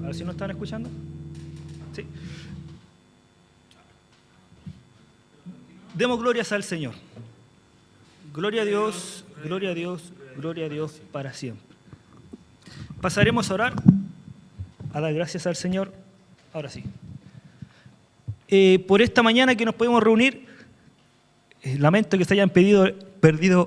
A ver si nos están escuchando. Sí. Demos glorias al Señor. Gloria a Dios, gloria a Dios, gloria a Dios para siempre. Pasaremos a orar, a dar gracias al Señor. Ahora sí. Por esta mañana que nos podemos reunir, lamento que se hayan perdido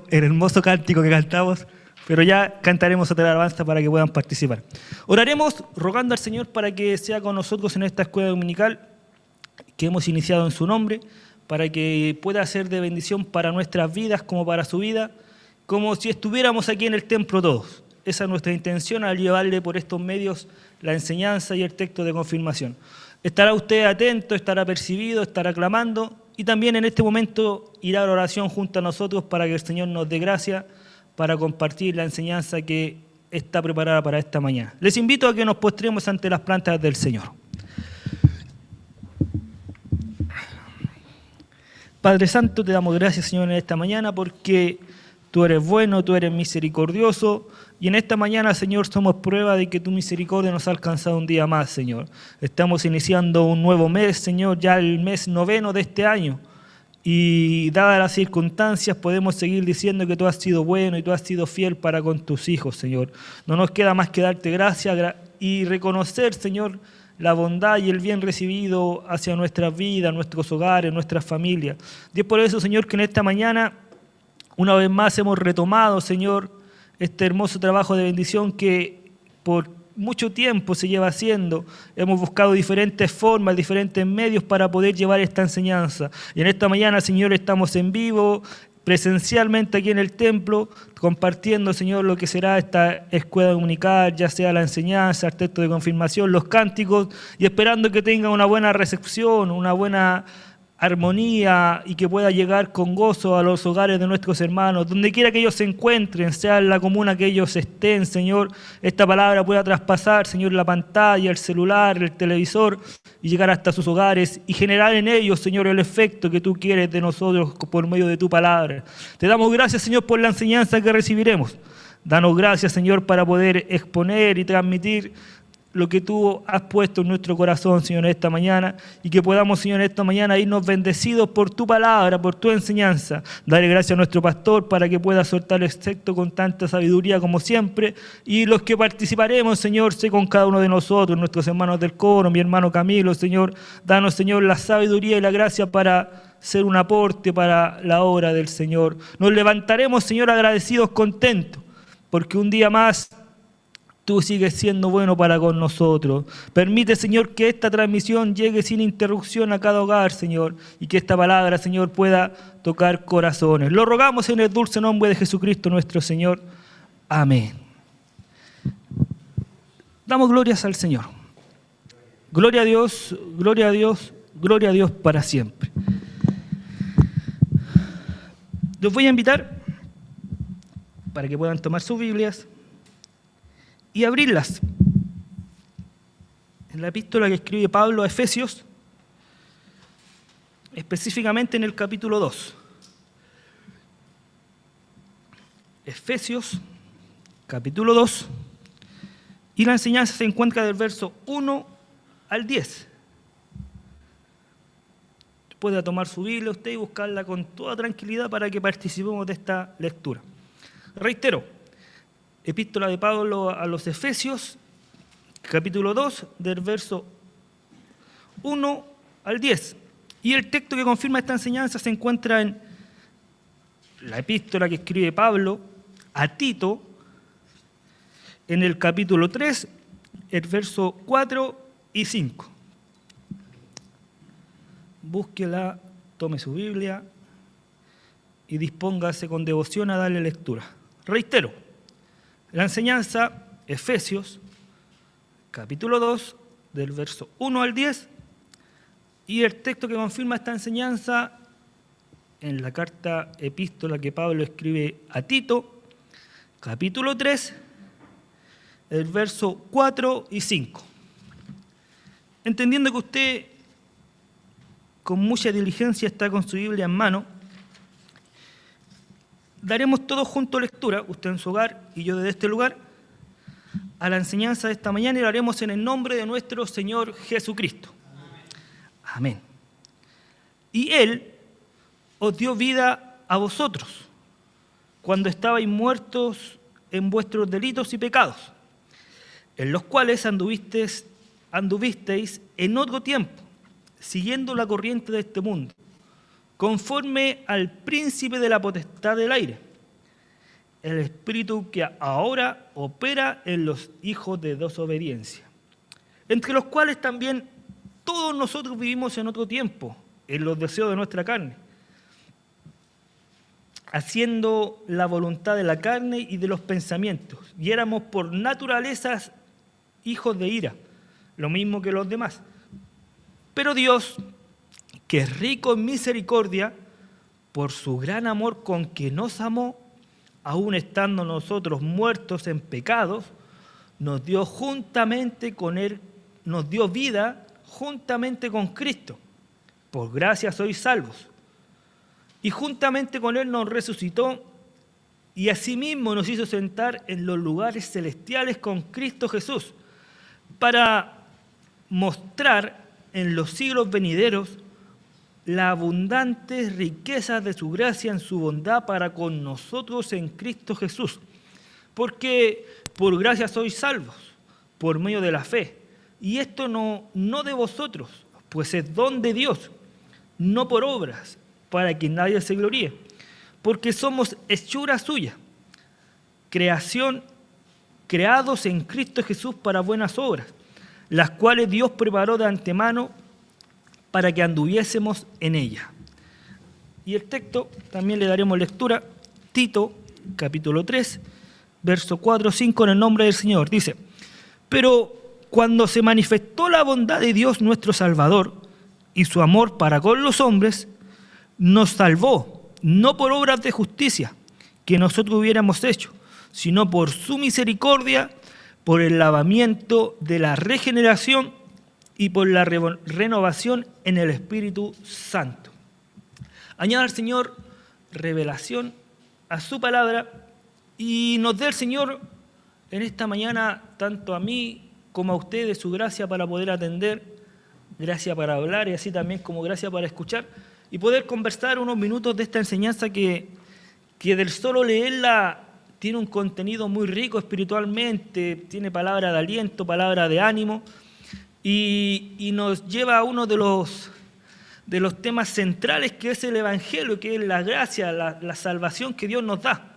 el hermoso cántico que cantamos, pero ya cantaremos otra alabanza para que puedan participar. Oraremos rogando al Señor para que sea con nosotros en esta escuela dominical que hemos iniciado en su nombre, para que pueda ser de bendición para nuestras vidas como para su vida, como si estuviéramos aquí en el templo todos. Esa es nuestra intención al llevarle por estos medios la enseñanza y el texto de confirmación. Estará usted atento, estará percibido, estará clamando y también en este momento irá a la oración junto a nosotros para que el Señor nos dé gracia para compartir la enseñanza que está preparada para esta mañana. Les invito a que nos postremos ante las plantas del Señor. Padre Santo, te damos gracias, Señor, en esta mañana porque tú eres bueno, tú eres misericordioso y en esta mañana, Señor, somos prueba de que tu misericordia nos ha alcanzado un día más, Señor. Estamos iniciando un nuevo mes, Señor, ya el mes 9 de este año y dadas las circunstancias podemos seguir diciendo que tú has sido bueno y tú has sido fiel para con tus hijos, Señor. No nos queda más que darte gracias y reconocer, Señor, la bondad y el bien recibido hacia nuestras vidas, nuestros hogares, nuestras familias. Y es por eso, Señor, que en esta mañana, una vez más hemos retomado, Señor, este hermoso trabajo de bendición que por mucho tiempo se lleva haciendo. Hemos buscado diferentes formas, diferentes medios para poder llevar esta enseñanza. Y en esta mañana, Señor, estamos en vivo, presencialmente aquí en el templo, compartiendo, Señor, lo que será esta escuela dominical, ya sea la enseñanza, el texto de confirmación, los cánticos, y esperando que tenga una buena recepción, una buena armonía y que pueda llegar con gozo a los hogares de nuestros hermanos, donde quiera que ellos se encuentren, sea en la comuna que ellos estén, Señor, esta palabra pueda traspasar, Señor, la pantalla, el celular, el televisor y llegar hasta sus hogares y generar en ellos, Señor, el efecto que tú quieres de nosotros por medio de tu palabra. Te damos gracias, Señor, por la enseñanza que recibiremos. Danos gracias, Señor, para poder exponer y transmitir lo que tú has puesto en nuestro corazón, Señor, esta mañana, y que podamos, Señor, esta mañana irnos bendecidos por tu palabra, por tu enseñanza. Darle gracias a nuestro pastor para que pueda soltar el texto con tanta sabiduría como siempre, y los que participaremos, Señor, sé con cada uno de nosotros, nuestros hermanos del coro, mi hermano Camilo, Señor, danos, Señor, la sabiduría y la gracia para ser un aporte para la obra del Señor. Nos levantaremos, Señor, agradecidos, contentos, porque un día más tú sigues siendo bueno para con nosotros. Permite, Señor, que esta transmisión llegue sin interrupción a cada hogar, Señor, y que esta palabra, Señor, pueda tocar corazones. Lo rogamos en el dulce nombre de Jesucristo nuestro Señor. Amén. Damos glorias al Señor. Gloria a Dios, gloria a Dios, gloria a Dios para siempre. Los voy a invitar para que puedan tomar sus Biblias y abrirlas en la epístola que escribe Pablo a Efesios, específicamente en el capítulo 2. Efesios, capítulo 2, y la enseñanza se encuentra del verso 1 al 10. Puede tomar su Biblia usted y buscarla con toda tranquilidad para que participemos de esta lectura. Reitero, epístola de Pablo a los Efesios, capítulo 2, del verso 1 al 10. Y el texto que confirma esta enseñanza se encuentra en la epístola que escribe Pablo a Tito, en el capítulo 3, el verso 4 y 5. Búsquela, tome su Biblia y dispóngase con devoción a darle lectura. Reitero, la enseñanza, Efesios, capítulo 2, del verso 1 al 10, y el texto que confirma esta enseñanza en la carta epístola que Pablo escribe a Tito, capítulo 3, el verso 4 y 5. Entendiendo que usted con mucha diligencia está con su Biblia en mano, daremos todos juntos lectura, usted en su hogar y yo desde este lugar, a la enseñanza de esta mañana y lo haremos en el nombre de nuestro Señor Jesucristo. Amén. Y Él os dio vida a vosotros, cuando estabais muertos en vuestros delitos y pecados, en los cuales anduvisteis en otro tiempo, siguiendo la corriente de este mundo, conforme al príncipe de la potestad del aire, el espíritu que ahora opera en los hijos de desobediencia, entre los cuales también todos nosotros vivimos en otro tiempo, en los deseos de nuestra carne, haciendo la voluntad de la carne y de los pensamientos, y éramos por naturaleza hijos de ira, lo mismo que los demás. Pero Dios, que es rico en misericordia, por su gran amor con que nos amó, aun estando nosotros muertos en pecados, nos dio juntamente con Él, nos dio vida juntamente con Cristo. Por gracia sois salvos. Y juntamente con Él nos resucitó y asimismo nos hizo sentar en los lugares celestiales con Cristo Jesús, para mostrar en los siglos venideros la abundante riqueza de su gracia en su bondad para con nosotros en Cristo Jesús. Porque por gracia sois salvos, por medio de la fe. Y esto no de vosotros, pues es don de Dios, no por obras, para que nadie se gloríe. Porque somos hechura suya, creación, creados en Cristo Jesús para buenas obras, las cuales Dios preparó de antemano para que anduviésemos en ella. Y el texto también le daremos lectura, Tito, capítulo 3, verso 4-5, en el nombre del Señor. Dice: pero cuando se manifestó la bondad de Dios nuestro Salvador y su amor para con los hombres, nos salvó, no por obras de justicia que nosotros hubiéramos hecho, sino por su misericordia, por el lavamiento de la regeneración y por la renovación en el Espíritu Santo. Añada al Señor revelación a su palabra y nos dé el Señor en esta mañana, tanto a mí como a ustedes, su gracia para poder atender, gracia para hablar y así también como gracia para escuchar y poder conversar unos minutos de esta enseñanza que del solo leerla tiene un contenido muy rico espiritualmente, tiene palabra de aliento, palabra de ánimo, y nos lleva a uno de los temas centrales, que es el Evangelio, que es la gracia, la salvación que Dios nos da.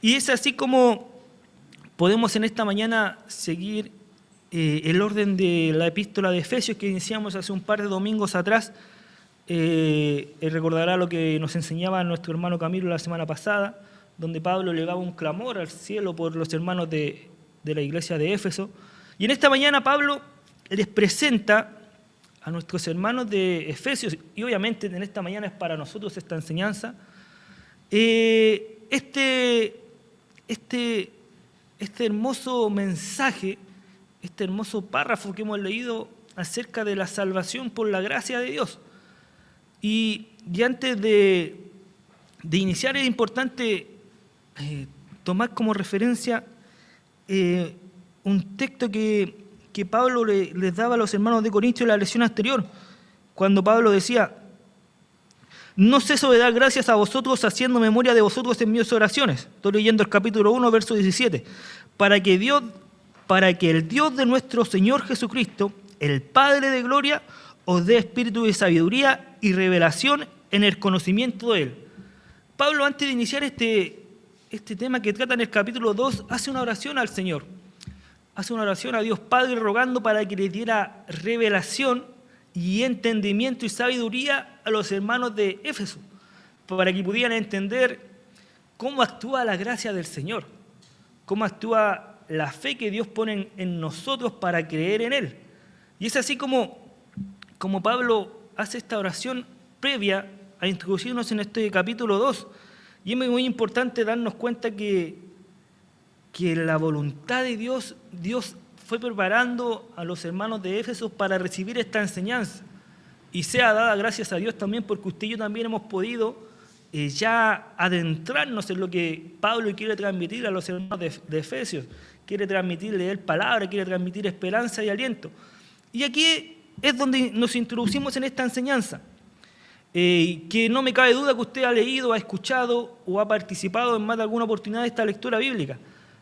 Y es así como podemos en esta mañana seguir el orden de la epístola de Efesios que iniciamos hace un par de domingos atrás. Recordará lo que nos enseñaba nuestro hermano Camilo la semana pasada, donde Pablo elevaba un clamor al cielo por los hermanos de la iglesia de Éfeso. Y en esta mañana Pablo les presenta a nuestros hermanos de Efesios, y obviamente en esta mañana es para nosotros esta enseñanza, este hermoso mensaje, este hermoso párrafo que hemos leído acerca de la salvación por la gracia de Dios. Y antes de iniciar es importante tomar como referencia un texto que Pablo les daba a los hermanos de Corintios en la lección anterior, cuando Pablo decía: no ceso de dar gracias a vosotros haciendo memoria de vosotros en mis oraciones. Estoy leyendo el capítulo 1, verso 17. Para que el Dios de nuestro Señor Jesucristo, el Padre de gloria, os dé espíritu de sabiduría y revelación en el conocimiento de Él. Pablo, antes de iniciar este tema que trata en el capítulo 2, hace una oración al Señor. Hace una oración a Dios Padre rogando para que le diera revelación y entendimiento y sabiduría a los hermanos de Éfeso, para que pudieran entender cómo actúa la gracia del Señor, cómo actúa la fe que Dios pone en nosotros para creer en Él. Y es así como Pablo hace esta oración previa a introducirnos en este capítulo 2. Y es muy importante darnos cuenta que la voluntad de Dios fue preparando a los hermanos de Éfeso para recibir esta enseñanza. Y sea dada gracias a Dios también, porque usted y yo también hemos podido ya adentrarnos en lo que Pablo quiere transmitir a los hermanos de Efesios, quiere transmitirle Él palabra, quiere transmitir esperanza y aliento. Y aquí es donde nos introducimos en esta enseñanza, que no me cabe duda que usted ha leído, ha escuchado o ha participado en más de alguna oportunidad de esta lectura bíblica.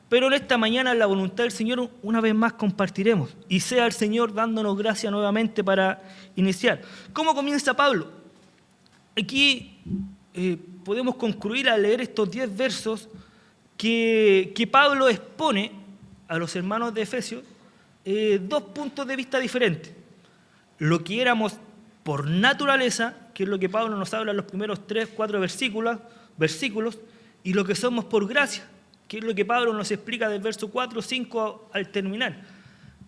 Pero en esta mañana, en la voluntad del Señor, una vez más compartiremos. Y sea el Señor dándonos gracia nuevamente para iniciar. ¿Cómo comienza Pablo? Aquí podemos concluir al leer estos 10 versos que Pablo expone a los hermanos de Efesios 2 puntos de vista diferentes. Lo que éramos por naturaleza, que es lo que Pablo nos habla en los primeros 3, 4 versículos, y lo que somos por gracia, que es lo que Pablo nos explica del verso 4, 5 al terminar.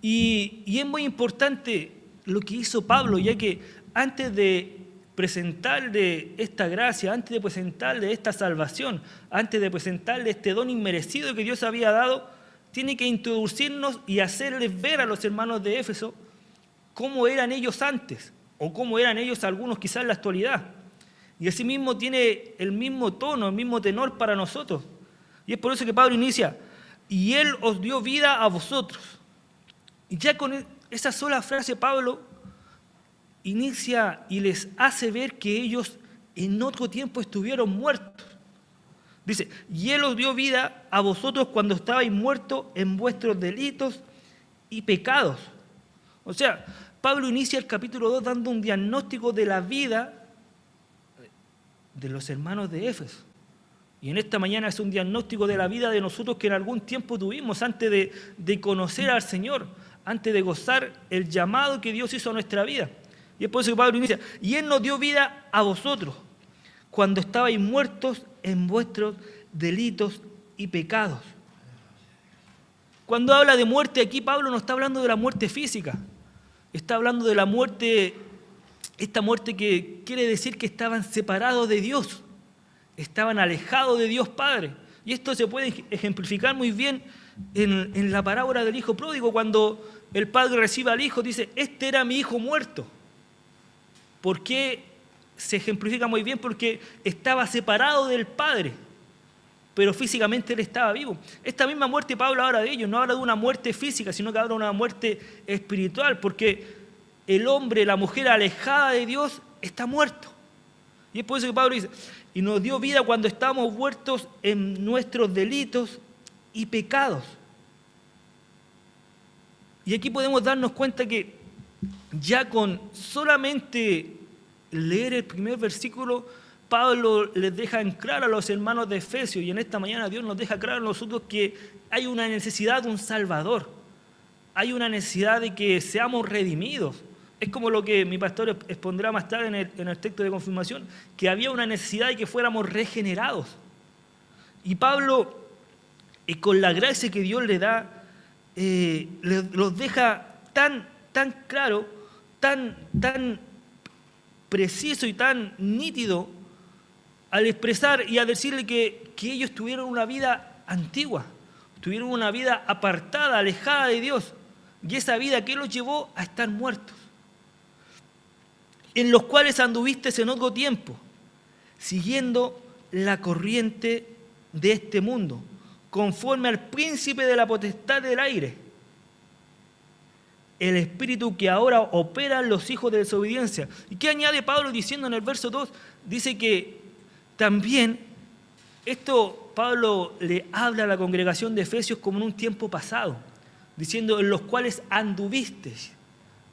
Y es muy importante lo que hizo Pablo, ya que antes de presentarle esta gracia, antes de presentarle esta salvación, antes de presentarle este don inmerecido que Dios había dado, tiene que introducirnos y hacerles ver a los hermanos de Éfeso cómo eran ellos antes, o cómo eran ellos algunos quizás en la actualidad. Y asimismo tiene el mismo tono, el mismo tenor para nosotros. Y es por eso que Pablo inicia, y Él os dio vida a vosotros. Y ya con esa sola frase Pablo inicia y les hace ver que ellos en otro tiempo estuvieron muertos. Dice, y Él os dio vida a vosotros cuando estabais muertos en vuestros delitos y pecados. O sea, Pablo inicia el capítulo 2 dando un diagnóstico de la vida de los hermanos de Éfeso. Y en esta mañana es un diagnóstico de la vida de nosotros que en algún tiempo tuvimos antes de conocer al Señor, antes de gozar el llamado que Dios hizo a nuestra vida. Y es por eso que Pablo inicia, y Él nos dio vida a vosotros, cuando estabais muertos en vuestros delitos y pecados. Cuando habla de muerte aquí, Pablo no está hablando de la muerte física, está hablando de la muerte, esta muerte que quiere decir que estaban separados de Dios, estaban alejados de Dios Padre. Y esto se puede ejemplificar muy bien en la parábola del hijo pródigo, cuando el padre recibe al hijo, dice, este era mi hijo muerto. ¿Por qué se ejemplifica muy bien? Porque estaba separado del Padre, pero físicamente él estaba vivo. Esta misma muerte Pablo habla de ello, no habla de una muerte física, sino que habla de una muerte espiritual, porque el hombre, la mujer alejada de Dios está muerto. Y es por eso que Pablo dice, y nos dio vida cuando estábamos muertos en nuestros delitos y pecados. Y aquí podemos darnos cuenta que ya con solamente leer el primer versículo, Pablo les deja en claro a los hermanos de Efesios, y en esta mañana Dios nos deja claro a nosotros que hay una necesidad de un Salvador, hay una necesidad de que seamos redimidos. Es como lo que mi pastor expondrá más tarde en el texto de confirmación, que había una necesidad de que fuéramos regenerados. Y Pablo, con la gracia que Dios le da, los deja tan claro, tan preciso y tan nítido al expresar y a decirle que ellos tuvieron una vida antigua, tuvieron una vida apartada, alejada de Dios, y esa vida que los llevó a estar muertos, en los cuales anduviste en otro tiempo, siguiendo la corriente de este mundo, conforme al príncipe de la potestad del aire, el espíritu que ahora opera en los hijos de desobediencia. ¿Y qué añade Pablo diciendo en el verso 2? Dice que también esto Pablo le habla a la congregación de Efesios como en un tiempo pasado, diciendo en los cuales anduviste.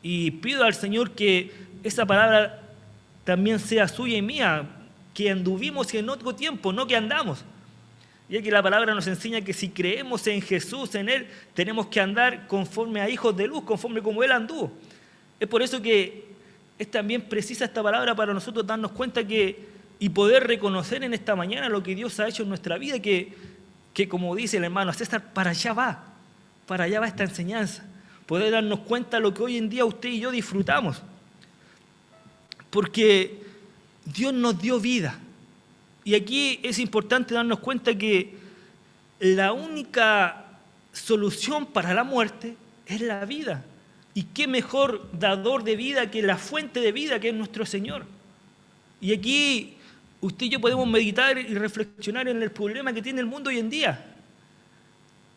Y pido al Señor que esa palabra también sea suya y mía, que anduvimos en otro tiempo, no que andamos. Y aquí la palabra nos enseña que si creemos en Jesús, en Él, tenemos que andar conforme a hijos de luz, conforme como Él anduvo. Es por eso que es también precisa esta palabra para nosotros darnos cuenta y poder reconocer en esta mañana lo que Dios ha hecho en nuestra vida, que como dice el hermano César, para allá va esta enseñanza. Poder darnos cuenta de lo que hoy en día usted y yo disfrutamos. Porque Dios nos dio vida. Y aquí es importante darnos cuenta que la única solución para la muerte es la vida. Y qué mejor dador de vida que la fuente de vida que es nuestro Señor. Y aquí usted y yo podemos meditar y reflexionar en el problema que tiene el mundo hoy en día.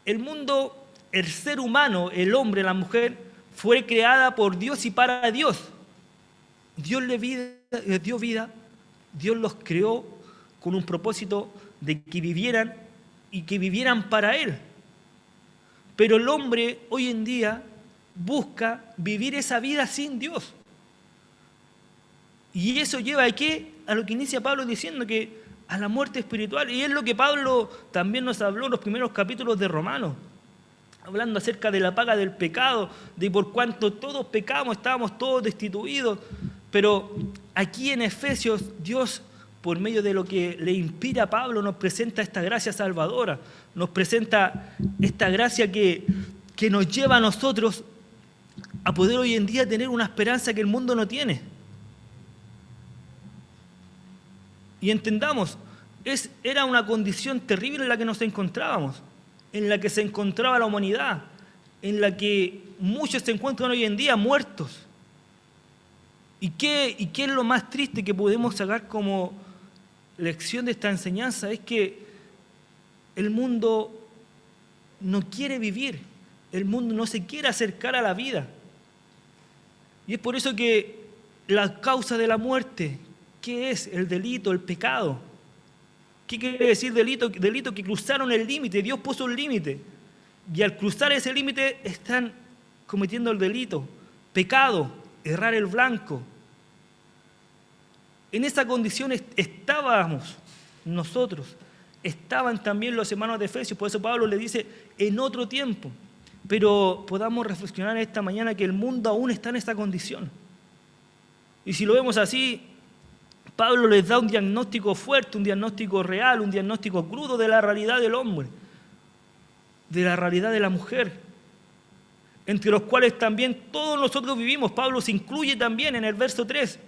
El mundo el ser humano, el hombre, la mujer, fue creada por Dios y para Dios. Dios les dio vida, Dios los creó con un propósito de que vivieran y que vivieran para Él. Pero el hombre hoy en día busca vivir esa vida sin Dios. Y eso lleva ¿a qué? A lo que inicia Pablo diciendo, que a la muerte espiritual. Y es lo que Pablo también nos habló en los primeros capítulos de Romanos, hablando acerca de la paga del pecado, de por cuanto todos pecamos, estábamos todos destituidos. Pero aquí en Efesios, Dios, por medio de lo que le inspira a Pablo, nos presenta esta gracia salvadora, nos presenta esta gracia que nos lleva a nosotros a poder hoy en día tener una esperanza que el mundo no tiene. Y entendamos, era una condición terrible en la que nos encontrábamos, en la que se encontraba la humanidad, en la que muchos se encuentran hoy en día muertos. ¿Y qué es lo más triste que podemos sacar como lección de esta enseñanza? Es que el mundo no quiere vivir, el mundo no se quiere acercar a la vida. Y es por eso que la causa de la muerte, ¿qué es? El delito, el pecado. ¿Qué quiere decir delito? Delito que cruzaron el límite, Dios puso un límite. Y al cruzar ese límite están cometiendo el delito, pecado, errar el blanco. En esa condición estábamos nosotros, estaban también los hermanos de Efesios, por eso Pablo le dice en otro tiempo. Pero podamos reflexionar esta mañana que el mundo aún está en esta condición. Y si lo vemos así, Pablo les da un diagnóstico fuerte, un diagnóstico real, un diagnóstico crudo de la realidad del hombre, de la realidad de la mujer, entre los cuales también todos nosotros vivimos. Pablo se incluye también en el verso 3,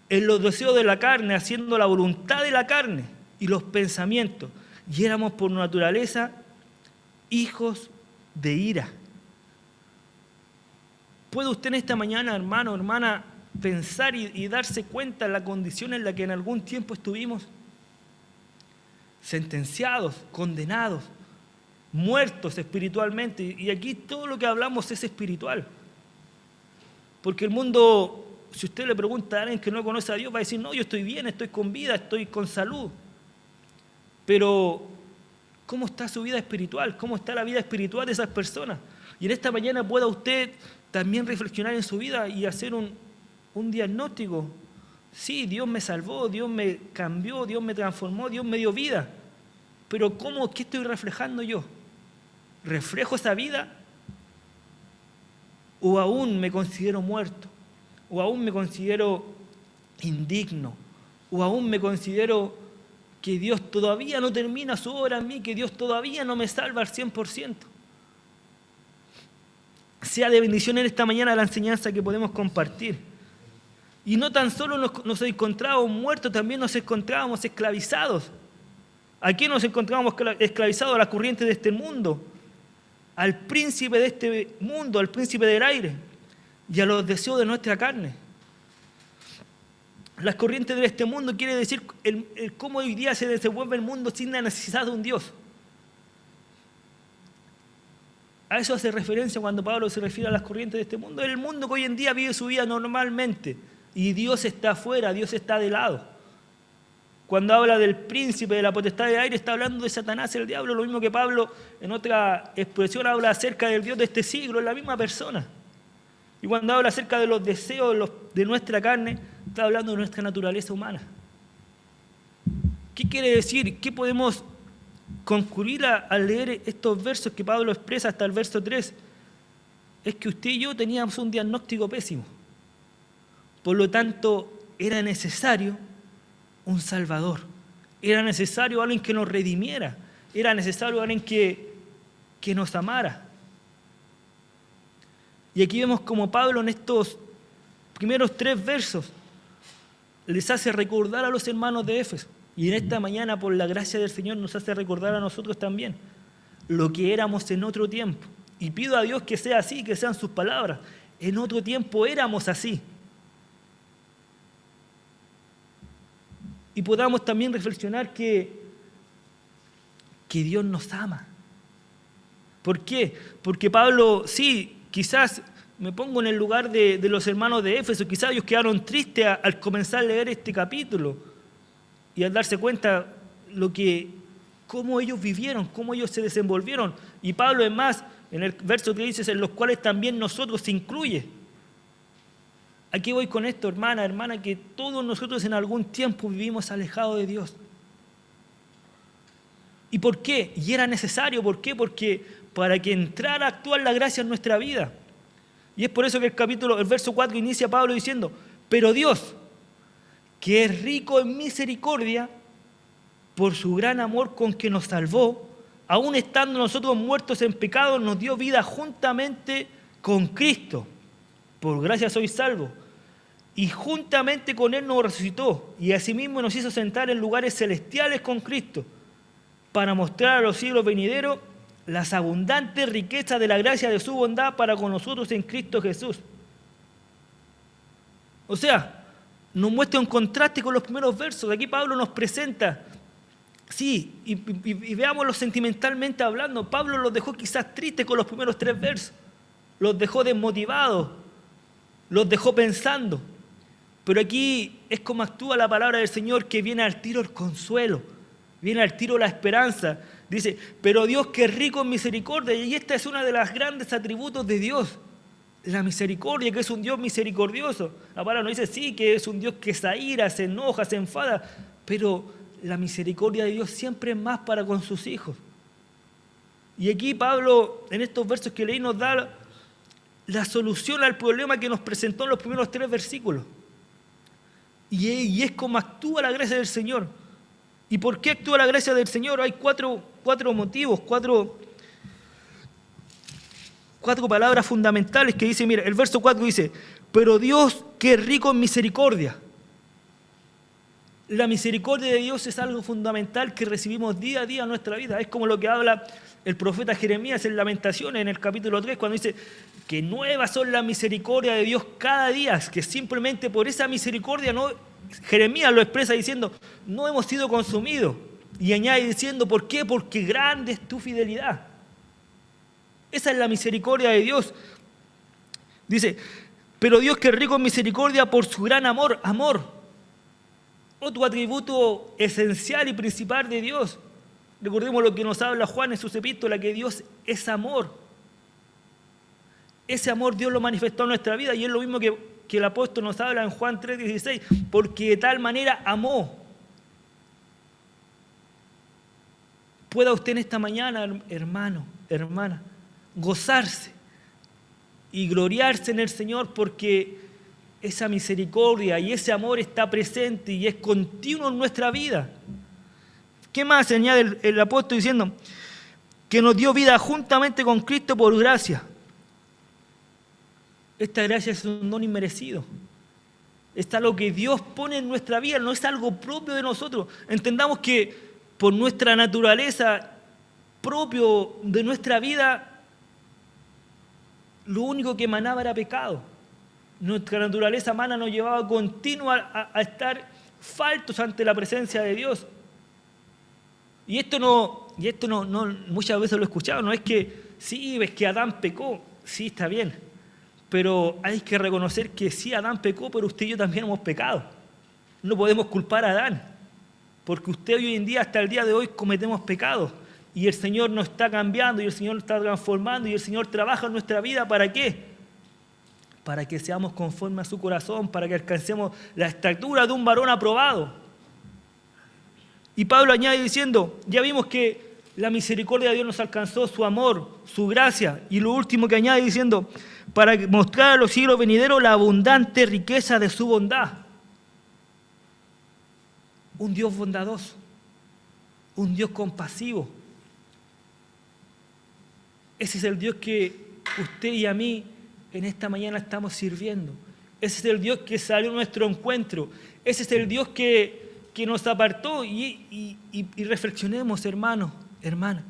en los deseos de la carne, haciendo la voluntad de la carne y los pensamientos, y éramos por naturaleza hijos de ira. ¿Puede usted en esta mañana, hermano, hermana, pensar y darse cuenta de la condición en la que en algún tiempo estuvimos? Sentenciados, condenados, muertos espiritualmente. Y aquí todo lo que hablamos es espiritual. Porque el mundo, si usted le pregunta a alguien que no conoce a Dios, va a decir, no, yo estoy bien, estoy con vida, estoy con salud. Pero, ¿cómo está su vida espiritual? ¿Cómo está la vida espiritual de esas personas? Y en esta mañana pueda usted también reflexionar en su vida y hacer un diagnóstico. Sí, Dios me salvó, Dios me cambió, Dios me transformó, Dios me dio vida. Pero ¿qué estoy reflejando yo? ¿Reflejo esa vida? ¿O aún me considero muerto? ¿O aún me considero indigno? ¿O aún me considero que Dios todavía no termina su obra en mí, que Dios todavía no me salva al 100%? Sea de bendición en esta mañana la enseñanza que podemos compartir. Y no tan solo nos encontrábamos muertos, también nos encontrábamos esclavizados. ¿A quién nos encontrábamos esclavizados? A las corrientes de este mundo, al príncipe de este mundo, al príncipe del aire y a los deseos de nuestra carne. Las corrientes de este mundo quiere decir el cómo hoy día se desenvuelve el mundo sin la necesidad de un Dios. A eso hace referencia cuando Pablo se refiere a las corrientes de este mundo. El mundo que hoy en día vive su vida normalmente y Dios está afuera, Dios está de lado. Cuando habla del príncipe de la potestad del aire, está hablando de Satanás, el diablo, lo mismo que Pablo en otra expresión habla acerca del Dios de este siglo, es la misma persona. Y cuando habla acerca de los deseos de nuestra carne, está hablando de nuestra naturaleza humana. ¿Qué quiere decir? ¿Qué podemos concluir al leer estos versos que Pablo expresa hasta el verso 3? Es que usted y yo teníamos un diagnóstico pésimo. Por lo tanto, era necesario un Salvador. Era necesario alguien que nos redimiera. Era necesario alguien que nos amara. Y aquí vemos como Pablo en estos primeros 3 versos les hace recordar a los hermanos de Éfeso. Y en esta mañana, por la gracia del Señor, nos hace recordar a nosotros también lo que éramos en otro tiempo. Y pido a Dios que sea así, que sean sus palabras. En otro tiempo éramos así. Y podamos también reflexionar que Dios nos ama, ¿Por qué? Porque Pablo, sí, quizás me pongo en el lugar de los hermanos de Éfeso, quizás ellos quedaron tristes al comenzar a leer este capítulo y al darse cuenta cómo ellos vivieron, cómo ellos se desenvolvieron. Y Pablo, es más, en el verso que dice, en los cuales también nosotros se incluye. Aquí voy con esto, hermana, que todos nosotros en algún tiempo vivimos alejados de Dios. ¿Y por qué? Y era necesario, ¿por qué? Porque para que entrara a actuar la gracia en nuestra vida. Y es por eso que el verso 4 inicia Pablo diciendo, pero Dios, que es rico en misericordia, por su gran amor con que nos salvó, aun estando nosotros muertos en pecado, nos dio vida juntamente con Cristo. Por gracia sois salvos. Y juntamente con Él nos resucitó, y asimismo nos hizo sentar en lugares celestiales con Cristo, para mostrar a los siglos venideros las abundantes riquezas de la gracia de su bondad para con nosotros en Cristo Jesús. O sea, nos muestra un contraste con los primeros versos. Aquí Pablo nos presenta, sí, y veámoslo sentimentalmente hablando, Pablo los dejó quizás tristes con los primeros 3 versos, los dejó desmotivados, los dejó pensando. Pero aquí es como actúa la palabra del Señor, que viene al tiro el consuelo, viene al tiro la esperanza. Dice, pero Dios que es rico en misericordia, y esta es una de las grandes atributos de Dios, la misericordia, que es un Dios misericordioso. La palabra nos dice, sí, que es un Dios que se aira, se enoja, se enfada, pero la misericordia de Dios siempre es más para con sus hijos. Y aquí Pablo, en estos versos que leí, nos da la solución al problema que nos presentó en los primeros 3 versículos. Y es como actúa la gracia del Señor. ¿Y por qué actúa la gracia del Señor? Hay cuatro motivos, cuatro palabras fundamentales que dice, mira, el verso 4 dice, pero Dios que es rico en misericordia. La misericordia de Dios es algo fundamental que recibimos día a día en nuestra vida. Es como lo que habla el profeta Jeremías en Lamentaciones, en el capítulo 3, cuando dice que nuevas son las misericordias de Dios cada día, que simplemente por esa misericordia, Jeremías lo expresa diciendo, no hemos sido consumidos. Y añade diciendo, ¿por qué? Porque grande es tu fidelidad. Esa es la misericordia de Dios. Dice, pero Dios que es rico en misericordia por su gran amor. Otro atributo esencial y principal de Dios. Recordemos lo que nos habla Juan en sus epístolas, que Dios es amor. Ese amor Dios lo manifestó en nuestra vida y es lo mismo que el apóstol nos habla en Juan 3:16, porque de tal manera amó. Pueda usted en esta mañana, hermano, hermana, gozarse y gloriarse en el Señor, porque esa misericordia y ese amor está presente y es continuo en nuestra vida. ¿Qué más añade el apóstol diciendo? Que nos dio vida juntamente con Cristo por gracia. Esta gracia es un don inmerecido. Es algo que Dios pone en nuestra vida, no es algo propio de nosotros. Entendamos que por nuestra naturaleza, propio de nuestra vida, lo único que emanaba era pecado. Nuestra naturaleza humana nos llevaba continua a estar faltos ante la presencia de Dios. Y esto no muchas veces lo he escuchado, no es que, sí, ves que Adán pecó, sí, está bien, pero hay que reconocer que sí, Adán pecó, pero usted y yo también hemos pecado. No podemos culpar a Adán, porque usted hoy en día, hasta el día de hoy, cometemos pecados, y el Señor nos está cambiando, y el Señor nos está transformando, y el Señor trabaja en nuestra vida, ¿para qué? Para que seamos conformes a su corazón, para que alcancemos la estatura de un varón aprobado. Y Pablo añade diciendo, ya vimos que la misericordia de Dios nos alcanzó, su amor, su gracia. Y lo último que añade diciendo, para mostrar a los siglos venideros la abundante riqueza de su bondad. Un Dios bondadoso, un Dios compasivo. Ese es el Dios que usted y a mí en esta mañana estamos sirviendo. Ese es el Dios que salió a nuestro encuentro. Ese es el Dios que nos apartó y reflexionemos, hermanos, hermanas.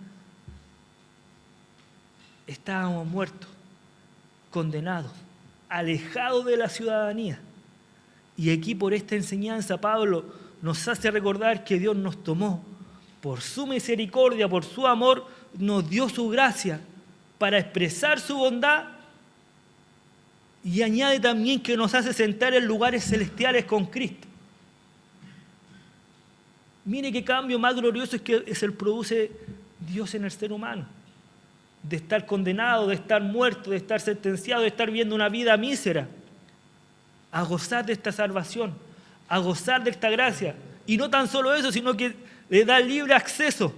Estábamos muertos, condenados, alejados de la ciudadanía. Y aquí por esta enseñanza Pablo nos hace recordar que Dios nos tomó por su misericordia, por su amor, nos dio su gracia para expresar su bondad, y añade también que nos hace sentar en lugares celestiales con Cristo. Mire qué cambio más glorioso es que se produce Dios en el ser humano. De estar condenado, de estar muerto, de estar sentenciado, de estar viviendo una vida mísera, a gozar de esta salvación, a gozar de esta gracia. Y no tan solo eso, sino que le da libre acceso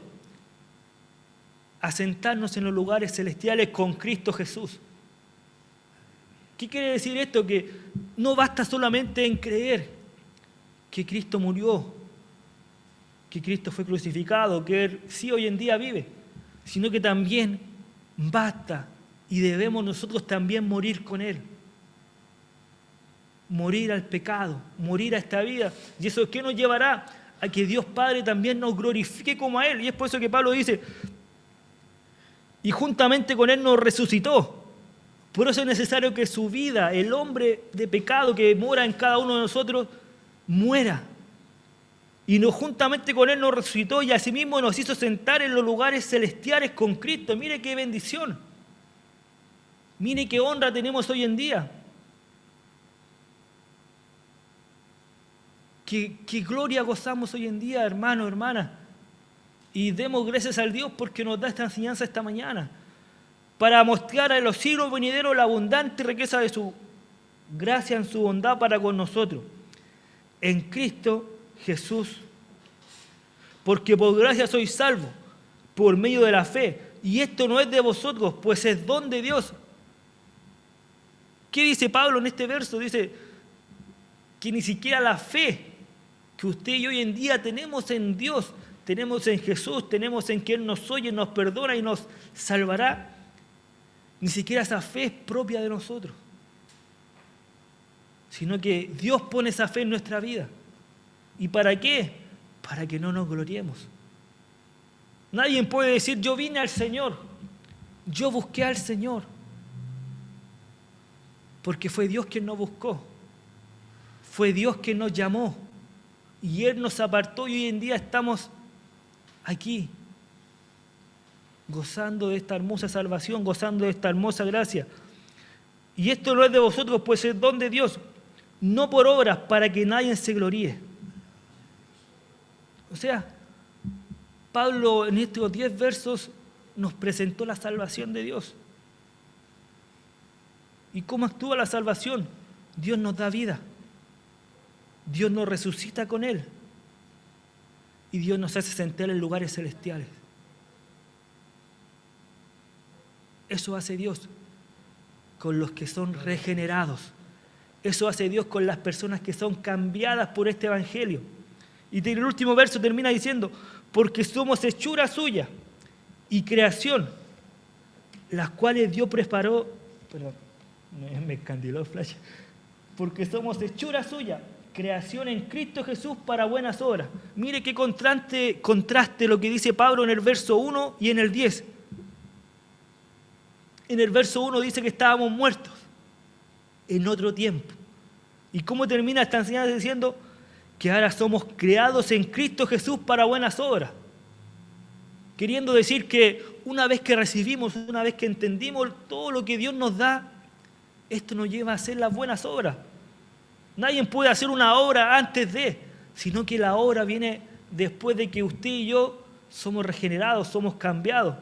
a sentarnos en los lugares celestiales con Cristo Jesús. ¿Qué quiere decir esto? Que no basta solamente en creer que Cristo murió, que Cristo fue crucificado, que Él sí hoy en día vive, sino que también basta y debemos nosotros también morir con Él. Morir al pecado, morir a esta vida. ¿Y eso qué nos llevará? A que Dios Padre también nos glorifique como a Él. Y es por eso que Pablo dice, y juntamente con Él nos resucitó. Por eso es necesario que su vida, el hombre de pecado que mora en cada uno de nosotros, muera. Y juntamente con Él nos resucitó y asimismo nos hizo sentar en los lugares celestiales con Cristo. Mire qué bendición. Mire qué honra tenemos hoy en día. Qué gloria gozamos hoy en día, hermano, hermana. Y demos gracias al Dios porque nos da esta enseñanza esta mañana, para mostrar a los siglos venideros la abundante riqueza de su gracia en su bondad para con nosotros, en Cristo Jesús. Porque por gracia sois salvos, por medio de la fe. Y esto no es de vosotros, pues es don de Dios. ¿Qué dice Pablo en este verso? Dice que ni siquiera la fe que usted y yo hoy en día tenemos en Dios, tenemos en Jesús, tenemos en que Él nos oye, nos perdona y nos salvará, ni siquiera esa fe es propia de nosotros, sino que Dios pone esa fe en nuestra vida. ¿Y para qué? Para que no nos gloriemos. Nadie puede decir, yo vine al Señor, yo busqué al Señor, porque fue Dios quien nos buscó, fue Dios quien nos llamó, y Él nos apartó y hoy en día estamos aquí, gozando de esta hermosa salvación, gozando de esta hermosa gracia. Y esto no es de vosotros, pues es don de Dios, no por obras, para que nadie se gloríe. O sea, Pablo en estos 10 versos nos presentó la salvación de Dios. ¿Y cómo actúa la salvación? Dios nos da vida. Dios nos resucita con Él. Y Dios nos hace sentar en lugares celestiales. Eso hace Dios con los que son regenerados. Eso hace Dios con las personas que son cambiadas por este evangelio. Y el último verso termina diciendo, porque somos hechura suya y creación, las cuales Dios preparó, perdón, me escandiló el flash, porque somos hechura suya, creación en Cristo Jesús para buenas obras. Mire qué contraste lo que dice Pablo en el verso 1 y en el 10. En el verso 1 dice que estábamos muertos en otro tiempo. ¿Y cómo termina esta enseñanza diciendo? Que ahora somos creados en Cristo Jesús para buenas obras. Queriendo decir que una vez que recibimos, una vez que entendimos todo lo que Dios nos da, esto nos lleva a hacer las buenas obras. Nadie puede hacer una obra antes de, sino que la obra viene después de que usted y yo somos regenerados, somos cambiados.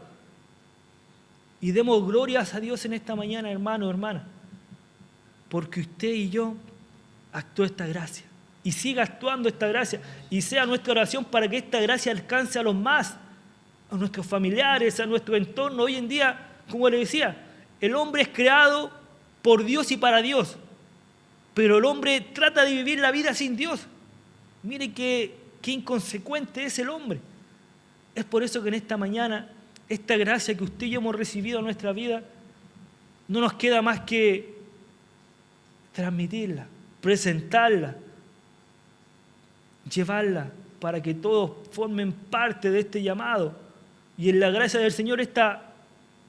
Y demos glorias a Dios en esta mañana, hermano, hermana, porque usted y yo actuó esta gracia. Y siga actuando esta gracia. Y sea nuestra oración para que esta gracia alcance a los más, a nuestros familiares, a nuestro entorno. Hoy en día, como le decía, el hombre es creado por Dios y para Dios. Pero el hombre trata de vivir la vida sin Dios. Mire qué inconsecuente es el hombre. Es por eso que en esta mañana, esta gracia que usted y yo hemos recibido en nuestra vida, no nos queda más que transmitirla, presentarla, llevarla para que todos formen parte de este llamado. Y en la gracia del Señor esta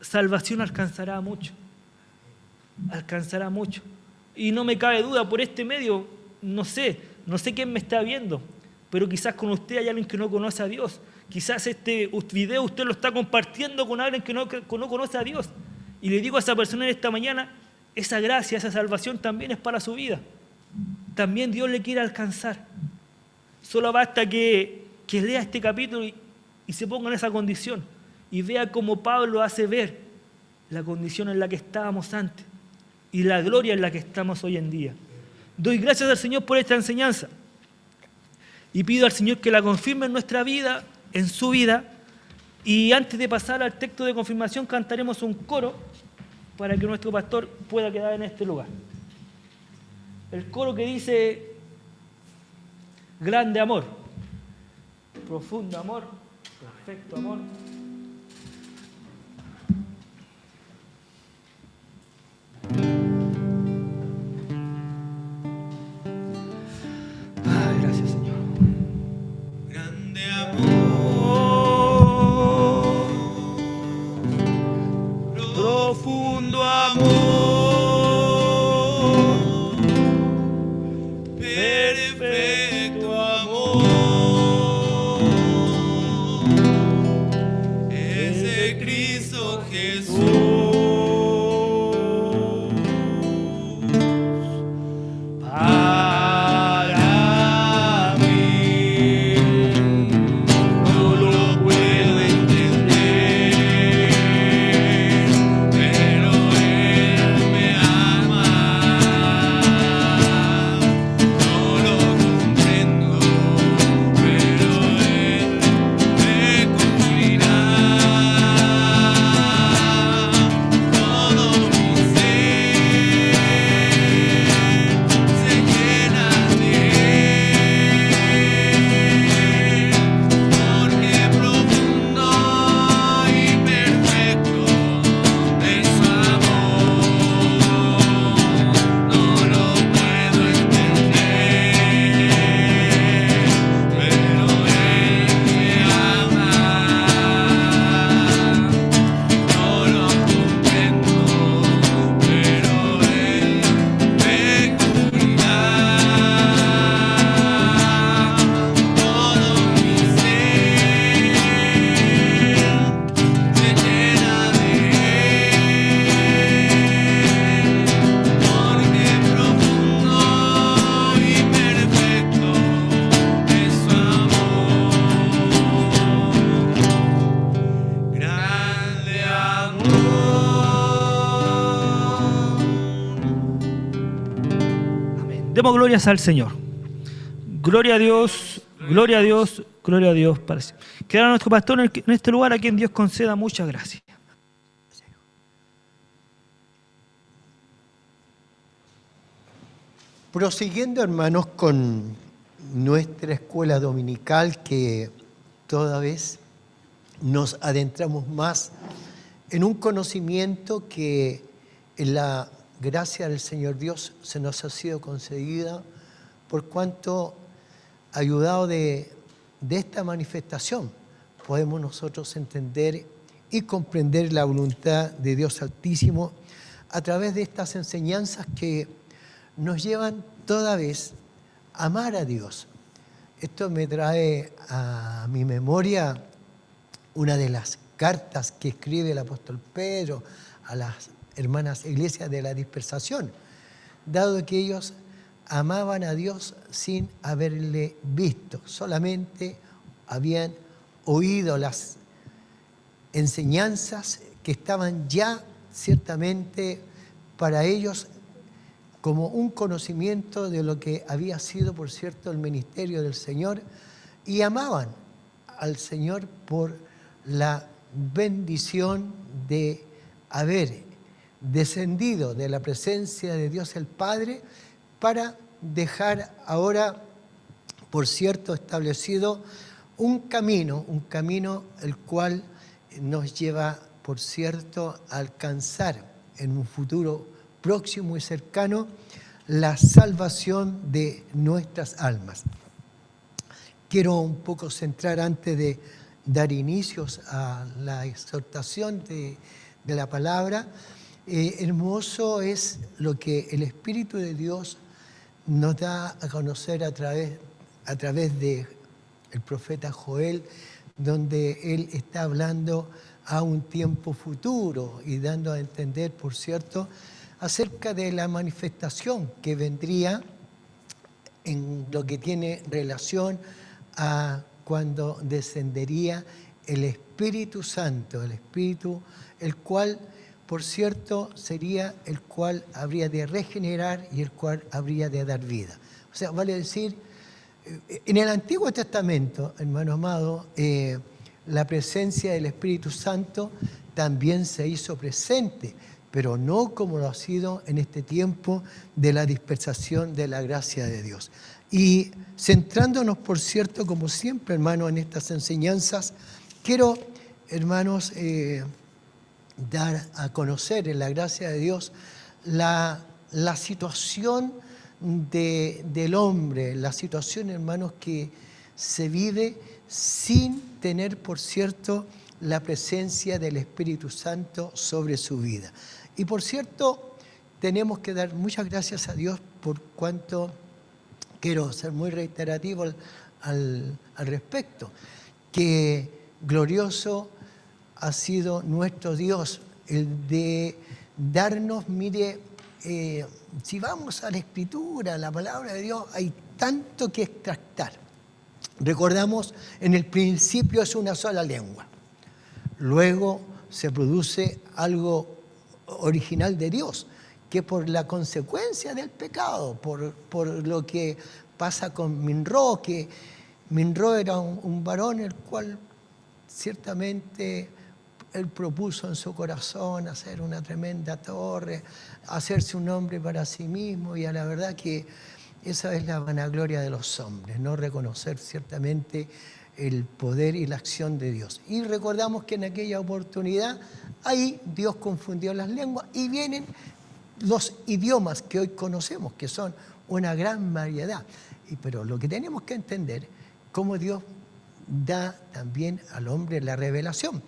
salvación alcanzará mucho. Alcanzará mucho. Y no me cabe duda, por este medio, no sé quién me está viendo, pero quizás con usted hay alguien que no conoce a Dios. Quizás este video usted lo está compartiendo con alguien que no conoce a Dios. Y le digo a esa persona en esta mañana, esa gracia, esa salvación también es para su vida. También Dios le quiere alcanzar. Solo basta que lea este capítulo y se ponga en esa condición y vea cómo Pablo hace ver la condición en la que estábamos antes y la gloria en la que estamos hoy en día. Doy gracias al Señor por esta enseñanza y pido al Señor que la confirme en nuestra vida, en su vida. Y antes de pasar al texto de confirmación, cantaremos un coro para que nuestro pastor pueda quedar en este lugar. El coro que dice: grande amor, profundo amor, perfecto amor. Ay, gracias, Señor. Grande amor, profundo amor, perfecto amor, es de Cristo Jesús. Para mí, no lo puedo entender, pero Él me ama. No lo comprendo, pero Él me cubrirá. Todo mi ser se llena de Él, porque profundo y perfecto es su amor. No lo puedo entender, pero Él me ama. No lo comprendo, pero Él me cubrirá. Todo mi ser se llena de Él, porque profundo y perfecto es su amor. Grande amor. Amén. Demos glorias al Señor. Gloria a Dios, gloria a Dios, gloria a Dios para siempre. Quedará nuestro pastor en este lugar, a quien Dios conceda muchas gracias. Prosiguiendo, hermanos, con nuestra escuela dominical, que toda vez nos adentramos más en un conocimiento que en la gracia del Señor Dios se nos ha sido concedida, por cuanto, ayudado de esta manifestación, podemos nosotros entender y comprender la voluntad de Dios Altísimo a través de estas enseñanzas que nos llevan toda vez a amar a Dios. Esto me trae a mi memoria una de las cartas que escribe el apóstol Pedro a las hermanas iglesias de la dispersación, dado que ellos amaban a Dios sin haberle visto, solamente habían oído las enseñanzas que estaban ya ciertamente para ellos como un conocimiento de lo que había sido, por cierto, el ministerio del Señor, y amaban al Señor por la bendición de haber descendido de la presencia de Dios el Padre para dejar ahora, por cierto, establecido un camino el cual nos lleva, por cierto, a alcanzar en un futuro próximo y cercano la salvación de nuestras almas. Quiero un poco centrar, antes de dar inicios a la exhortación de la palabra. Hermoso es lo que el Espíritu de Dios nos da a conocer a través del profeta Joel, donde él está hablando a un tiempo futuro y dando a entender, por cierto, acerca de la manifestación que vendría en lo que tiene relación a cuando descendería el Espíritu Santo, el Espíritu, el cual, por cierto, sería el cual habría de regenerar y el cual habría de dar vida. O sea, vale decir, en el Antiguo Testamento, hermano amado, la presencia del Espíritu Santo también se hizo presente, pero no como lo ha sido en este tiempo de la dispersación de la gracia de Dios. Y centrándonos, por cierto, como siempre, hermanos, en estas enseñanzas, quiero, hermanos, dar a conocer en la gracia de Dios la situación del hombre, la situación, hermanos, que se vive sin tener, por cierto, la presencia del Espíritu Santo sobre su vida. Y por cierto, tenemos que dar muchas gracias a Dios por cuanto, quiero ser muy reiterativo al respecto, que glorioso ha sido nuestro Dios, el de darnos, mire, si vamos a la Escritura, a la palabra de Dios, hay tanto que extractar. Recordamos, en el principio es una sola lengua. Luego se produce algo original de Dios, que por la consecuencia del pecado, por lo que pasa con Minró, que Minró era un varón el cual ciertamente él propuso en su corazón hacer una tremenda torre, hacerse un nombre para sí mismo, y a la verdad que esa es la vanagloria de los hombres, no reconocer ciertamente el poder y la acción de Dios. Y recordamos que en aquella oportunidad, ahí Dios confundió las lenguas y vienen los idiomas que hoy conocemos, que son una gran variedad. Pero lo que tenemos que entender, cómo Dios da también al hombre la revelación,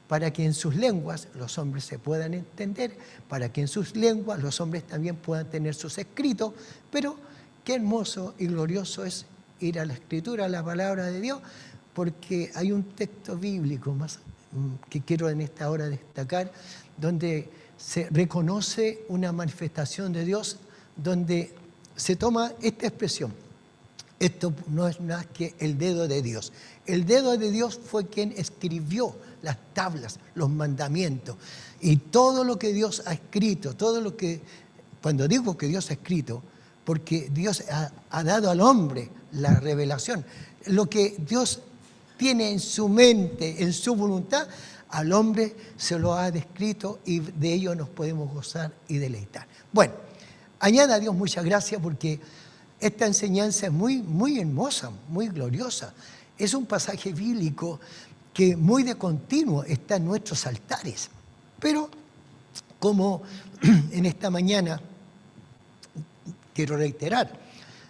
para que en sus lenguas los hombres se puedan entender, para que en sus lenguas los hombres también puedan tener sus escritos, pero qué hermoso y glorioso es ir a la Escritura, a la palabra de Dios, porque hay un texto bíblico más que quiero en esta hora destacar, donde se reconoce una manifestación de Dios, donde se toma esta expresión. Esto no es más que el dedo de Dios. El dedo de Dios fue quien escribió las tablas, los mandamientos, y todo lo que Dios ha escrito, todo lo que, cuando digo que Dios ha escrito, porque Dios ha dado al hombre la revelación, lo que Dios tiene en su mente, en su voluntad, al hombre se lo ha descrito y de ello nos podemos gozar y deleitar. Bueno, añada a Dios muchas gracias porque esta enseñanza es muy, muy hermosa, muy gloriosa. Es un pasaje bíblico que muy de continuo está en nuestros altares. Pero como en esta mañana, quiero reiterar,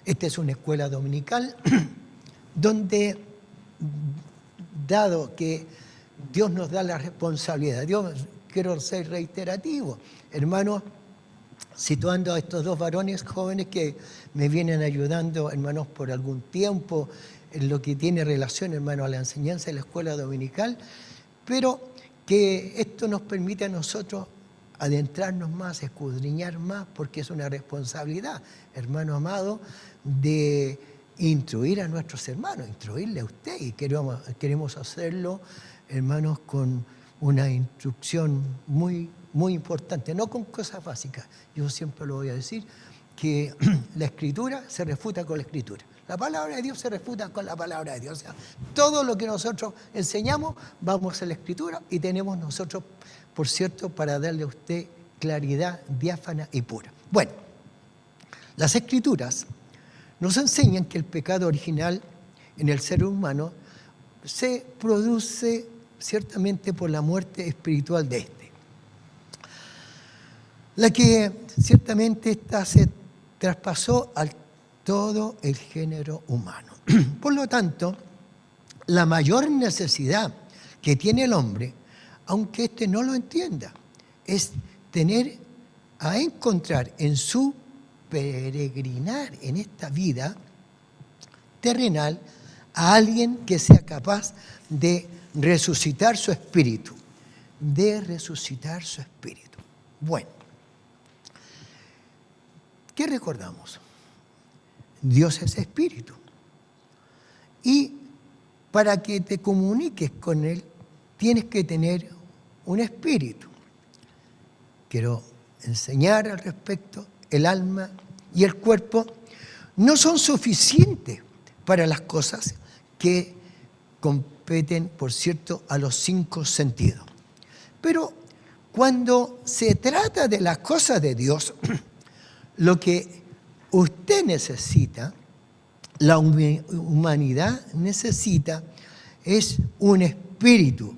esta es una escuela dominical donde, dado que Dios nos da la responsabilidad, quiero ser reiterativo, hermanos, situando a estos dos varones jóvenes que me vienen ayudando, hermanos, por algún tiempo, en lo que tiene relación, hermano, a la enseñanza de la escuela dominical, pero que esto nos permite a nosotros adentrarnos más, escudriñar más, porque es una responsabilidad, hermano amado, de instruir a nuestros hermanos, instruirle a usted, y queremos hacerlo, hermanos, con una instrucción muy, muy importante, no con cosas básicas. Yo siempre lo voy a decir, que la Escritura se refuta con la Escritura. La palabra de Dios se refuta con la palabra de Dios. O sea, todo lo que nosotros enseñamos, vamos a la Escritura y tenemos nosotros, por cierto, para darle a usted claridad diáfana y pura. Bueno, las Escrituras nos enseñan que el pecado original en el ser humano se produce ciertamente por la muerte espiritual de éste, la que ciertamente esta se traspasó a todo el género humano. Por lo tanto, la mayor necesidad que tiene el hombre, aunque éste no lo entienda, es encontrar en su peregrinar en esta vida terrenal a alguien que sea capaz de resucitar su espíritu, de resucitar su espíritu. Bueno, ¿qué recordamos? Dios es espíritu. Y para que te comuniques con Él, tienes que tener un espíritu. Quiero enseñar al respecto. El alma y el cuerpo no son suficientes para las cosas que competen, por cierto, a los 5 sentidos. Pero cuando se trata de las cosas de Dios, lo que usted necesita, la humanidad necesita, es un espíritu.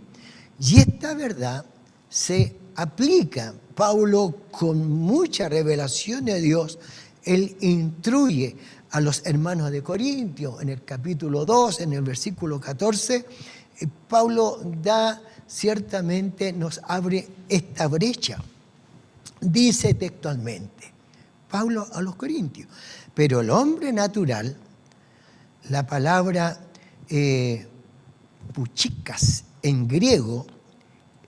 Y esta verdad se aplica. Pablo, con mucha revelación de Dios, él instruye a los hermanos de Corintios en el capítulo 2, en el versículo 14. Pablo ciertamente nos abre esta brecha. Dice textualmente, Pablo a los Corintios, pero el hombre natural, la palabra puchikas en griego,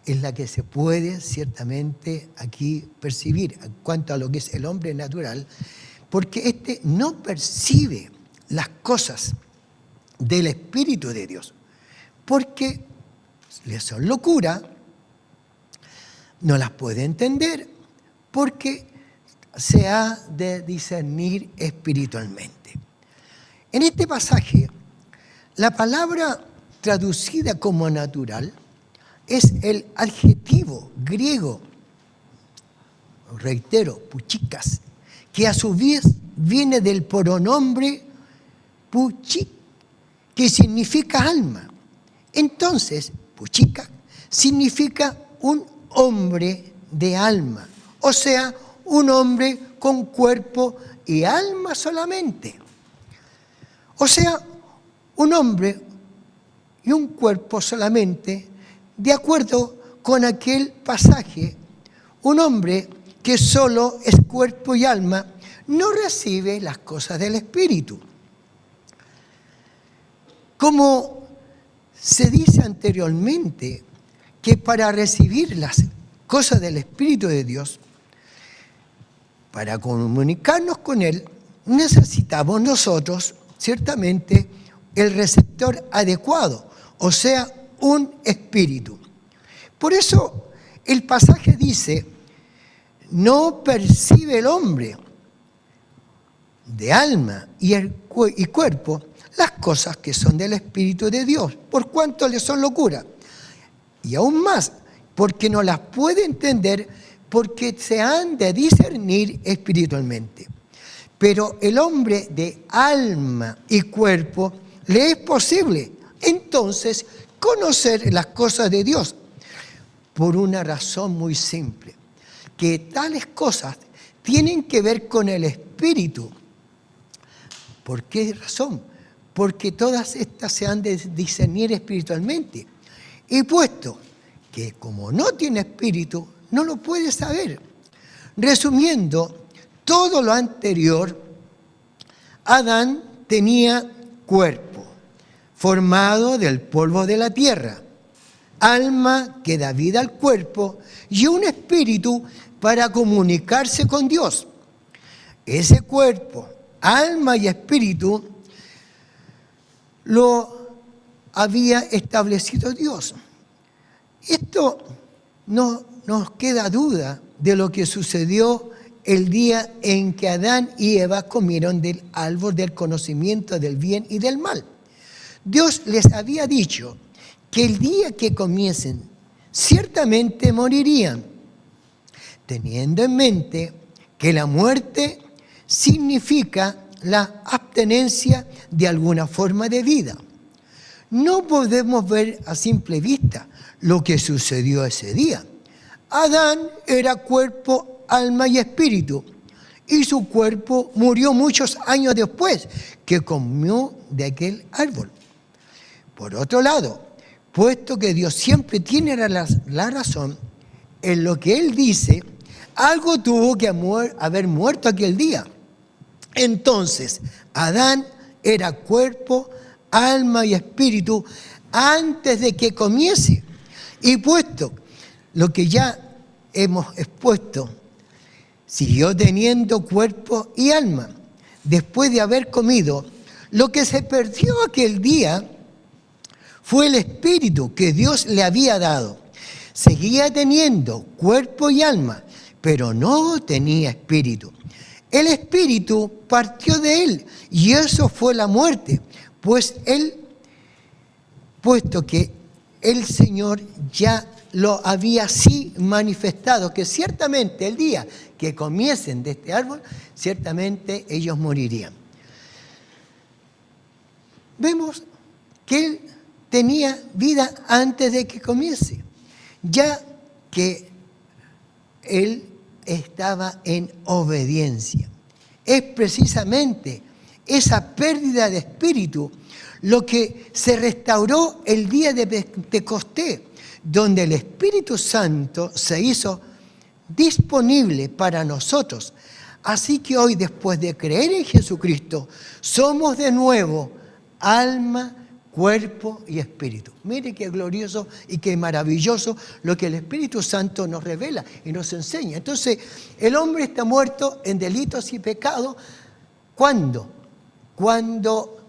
es la que se puede ciertamente aquí percibir en cuanto a lo que es el hombre natural, porque éste no percibe las cosas del Espíritu de Dios, porque le son locura, no las puede entender, porque se ha de discernir espiritualmente. En este pasaje, la palabra traducida como natural es el adjetivo griego, reitero, puchikas, que a su vez viene del pronombre puchik, que significa alma. Entonces, puchika significa un hombre de alma, o sea, un hombre con cuerpo y alma solamente. O sea, un hombre y un cuerpo solamente, de acuerdo con aquel pasaje. Un hombre que solo es cuerpo y alma no recibe las cosas del Espíritu. Como se dice anteriormente, que para recibir las cosas del Espíritu de Dios, para comunicarnos con Él, necesitamos nosotros, ciertamente, el receptor adecuado, o sea, un espíritu. Por eso el pasaje dice, no percibe el hombre de alma y cuerpo las cosas que son del Espíritu de Dios, por cuanto le son locura. Y aún más, porque no las puede entender, porque se han de discernir espiritualmente. Pero el hombre de alma y cuerpo le es posible entonces conocer las cosas de Dios, por una razón muy simple, que tales cosas tienen que ver con el Espíritu. ¿Por qué razón? Porque todas estas se han de discernir espiritualmente. Y puesto que como no tiene espíritu, no lo puede saber. Resumiendo todo lo anterior, Adán tenía cuerpo, formado del polvo de la tierra, alma que da vida al cuerpo y un espíritu para comunicarse con Dios. Ese cuerpo, alma y espíritu lo había establecido Dios. Esto no nos queda duda de lo que sucedió el día en que Adán y Eva comieron del árbol del conocimiento del bien y del mal. Dios les había dicho que el día que comiesen, ciertamente morirían, teniendo en mente que la muerte significa la abstenencia de alguna forma de vida. No podemos ver a simple vista lo que sucedió ese día. Adán era cuerpo, alma y espíritu, y su cuerpo murió muchos años después que comió de aquel árbol. Por otro lado, puesto que Dios siempre tiene la razón en lo que Él dice, algo tuvo que haber muerto aquel día. Entonces, Adán era cuerpo, alma y espíritu antes de que comiese. Y puesto lo que ya hemos expuesto, siguió teniendo cuerpo y alma. Después de haber comido, lo que se perdió aquel día fue el espíritu que Dios le había dado. Seguía teniendo cuerpo y alma, pero no tenía espíritu. El espíritu partió de él y eso fue la muerte, puesto que el Señor ya lo había así manifestado, que ciertamente el día que comiesen de este árbol, ciertamente ellos morirían. Vemos que él tenía vida antes de que comiese, ya que él estaba en obediencia. Es precisamente esa pérdida de espíritu lo que se restauró el día de Pentecostés, donde el Espíritu Santo se hizo disponible para nosotros. Así que hoy, después de creer en Jesucristo, somos de nuevo alma, cuerpo y espíritu. Mire qué glorioso y qué maravilloso lo que el Espíritu Santo nos revela y nos enseña. Entonces, el hombre está muerto en delitos y pecados. ¿Cuándo? Cuando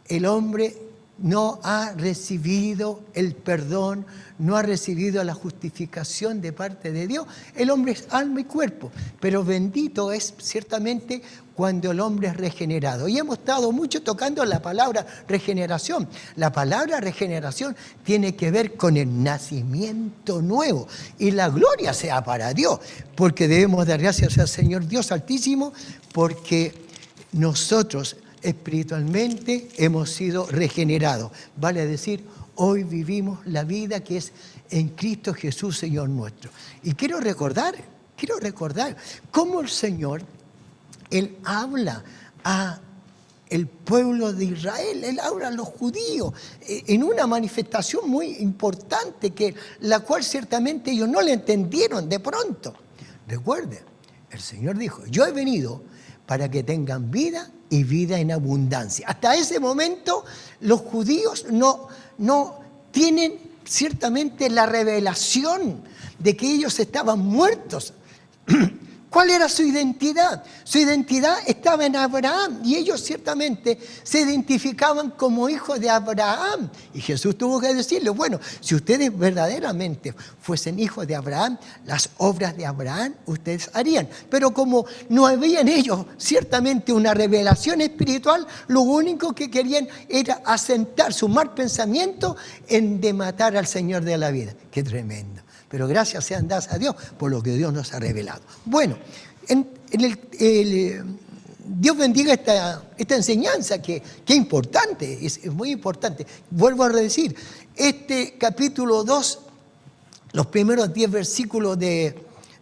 el hombre no ha recibido el perdón, no ha recibido la justificación de parte de Dios. El hombre es alma y cuerpo, pero bendito es ciertamente cuando el hombre es regenerado. Y hemos estado mucho tocando la palabra regeneración. La palabra regeneración tiene que ver con el nacimiento nuevo. Y la gloria sea para Dios, porque debemos dar gracias al Señor Dios Altísimo, porque nosotros espiritualmente hemos sido regenerados. Vale decir, hoy vivimos la vida que es en Cristo Jesús, Señor nuestro. Y quiero recordar cómo el Señor, Él habla a el pueblo de Israel, Él habla a los judíos en una manifestación muy importante, la cual ciertamente ellos no le entendieron de pronto. Recuerden, el Señor dijo, yo he venido para que tengan vida y vida en abundancia. Hasta ese momento los judíos no tienen ciertamente la revelación de que ellos estaban muertos. ¿Cuál era su identidad? Su identidad estaba en Abraham y ellos ciertamente se identificaban como hijos de Abraham. Y Jesús tuvo que decirle, bueno, si ustedes verdaderamente fuesen hijos de Abraham, las obras de Abraham ustedes harían. Pero como no había en ellos ciertamente una revelación espiritual, lo único que querían era asentar su mal pensamiento en de matar al Señor de la vida. ¡Qué tremendo! Pero gracias sean dadas a Dios por lo que Dios nos ha revelado. Bueno, Dios bendiga esta enseñanza que es importante, es muy importante. Vuelvo a decir, este capítulo 2, los primeros 10 versículos de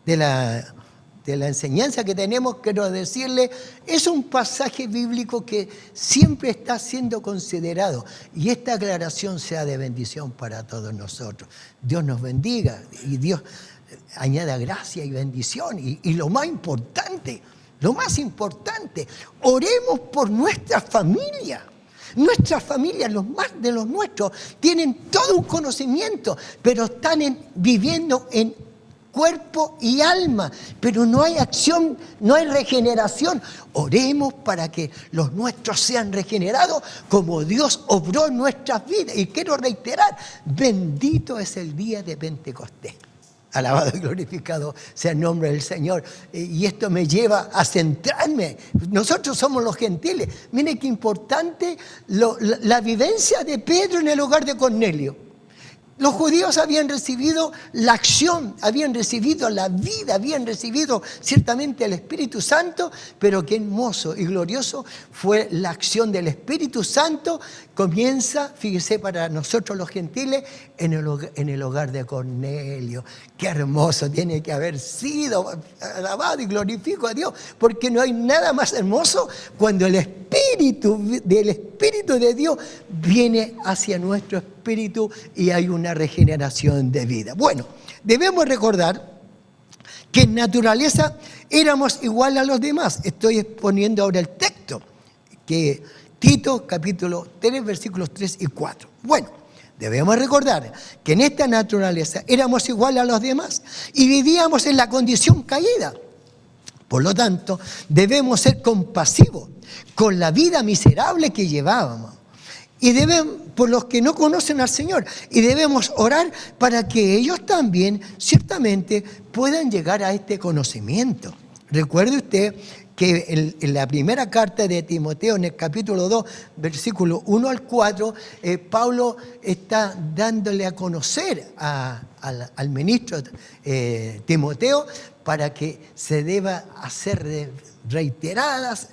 la enseñanza que tenemos, quiero decirle, es un pasaje bíblico que siempre está siendo considerado y esta aclaración sea de bendición para todos nosotros. Dios nos bendiga y Dios añada gracia y bendición y lo más importante, oremos por nuestra familia. Nuestras familias, los más de los nuestros, tienen todo un conocimiento, pero están viviendo en cuerpo y alma, pero no hay acción, no hay regeneración. Oremos para que los nuestros sean regenerados como Dios obró en nuestras vidas. Y quiero reiterar, bendito es el día de Pentecostés. Alabado y glorificado sea el nombre del Señor. Y esto me lleva a centrarme. Nosotros somos los gentiles. Miren qué importante la vivencia de Pedro en el hogar de Cornelio. Los judíos habían recibido la acción, habían recibido la vida, habían recibido ciertamente el Espíritu Santo, pero qué hermoso y glorioso fue la acción del Espíritu Santo. Comienza, fíjese, para nosotros los gentiles, en el hogar de Cornelio. Qué hermoso tiene que haber sido. Alabado y glorifico a Dios, porque no hay nada más hermoso cuando el Espíritu de Dios viene hacia nuestro espíritu y hay una regeneración de vida. Bueno, debemos recordar que en naturaleza éramos igual a los demás. Estoy exponiendo ahora el texto, que Tito capítulo 3, versículos 3 y 4. Bueno, Debemos recordar que en esta naturaleza éramos iguales a los demás y vivíamos en la condición caída. Por lo tanto, debemos ser compasivos con la vida miserable que llevábamos. Y por los que no conocen al Señor. Y debemos orar para que ellos también, ciertamente, puedan llegar a este conocimiento. Recuerde usted que en la primera carta de Timoteo, en el capítulo 2, versículo 1 al 4, Pablo está dándole a conocer al ministro Timoteo para que se deba hacer reiteradas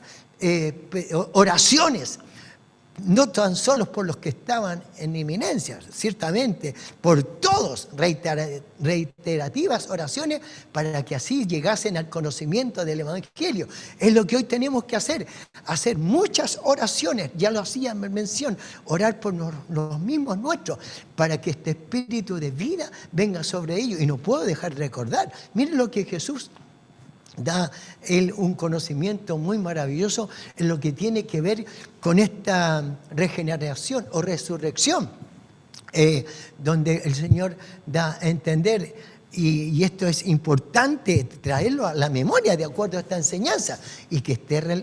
oraciones, no tan solo por los que estaban en inminencia, ciertamente, por todos, reiterativas oraciones para que así llegasen al conocimiento del Evangelio. Es lo que hoy tenemos que hacer muchas oraciones, ya lo hacía en mención, orar por los mismos nuestros, para que este espíritu de vida venga sobre ellos. Y no puedo dejar de recordar, miren lo que Jesús da él un conocimiento muy maravilloso en lo que tiene que ver con esta regeneración o resurrección, donde el Señor da a entender, y esto es importante traerlo a la memoria de acuerdo a esta enseñanza, y que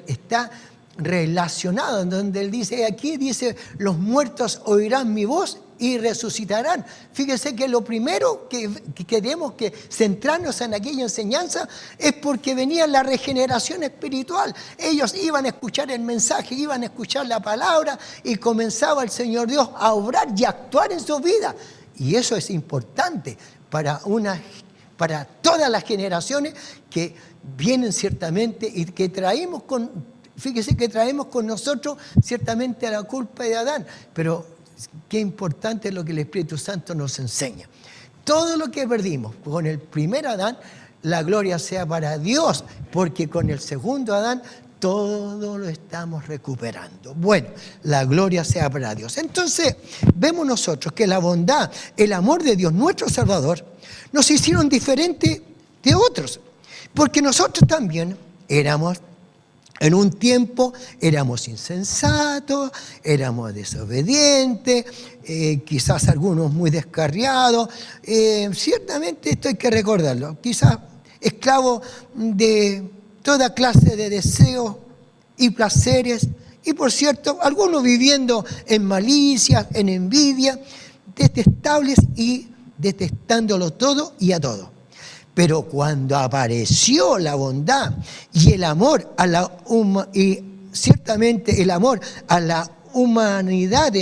está relacionado, en donde él dice, aquí dice, los muertos oirán mi voz y resucitarán. Fíjese que lo primero que tenemos que centrarnos en aquella enseñanza es porque venía la regeneración espiritual. Ellos iban a escuchar el mensaje, iban a escuchar la palabra y comenzaba el Señor Dios a obrar y a actuar en su vida. Y eso es importante para todas las generaciones que vienen ciertamente y que traemos fíjese que traemos con nosotros ciertamente la culpa de Adán, pero qué importante es lo que el Espíritu Santo nos enseña. Todo lo que perdimos con el primer Adán, la gloria sea para Dios, porque con el segundo Adán todo lo estamos recuperando. Bueno, la gloria sea para Dios. Entonces, vemos nosotros que la bondad, el amor de Dios, nuestro Salvador, nos hicieron diferentes de otros, porque nosotros también en un tiempo éramos insensatos, éramos desobedientes, quizás algunos muy descarriados. Ciertamente esto hay que recordarlo. Quizás esclavos de toda clase de deseos y placeres. Y por cierto, algunos viviendo en malicia, en envidia, detestables y detestándolo todo y a todo. Pero cuando apareció la bondad y el amor y ciertamente el amor a la humanidad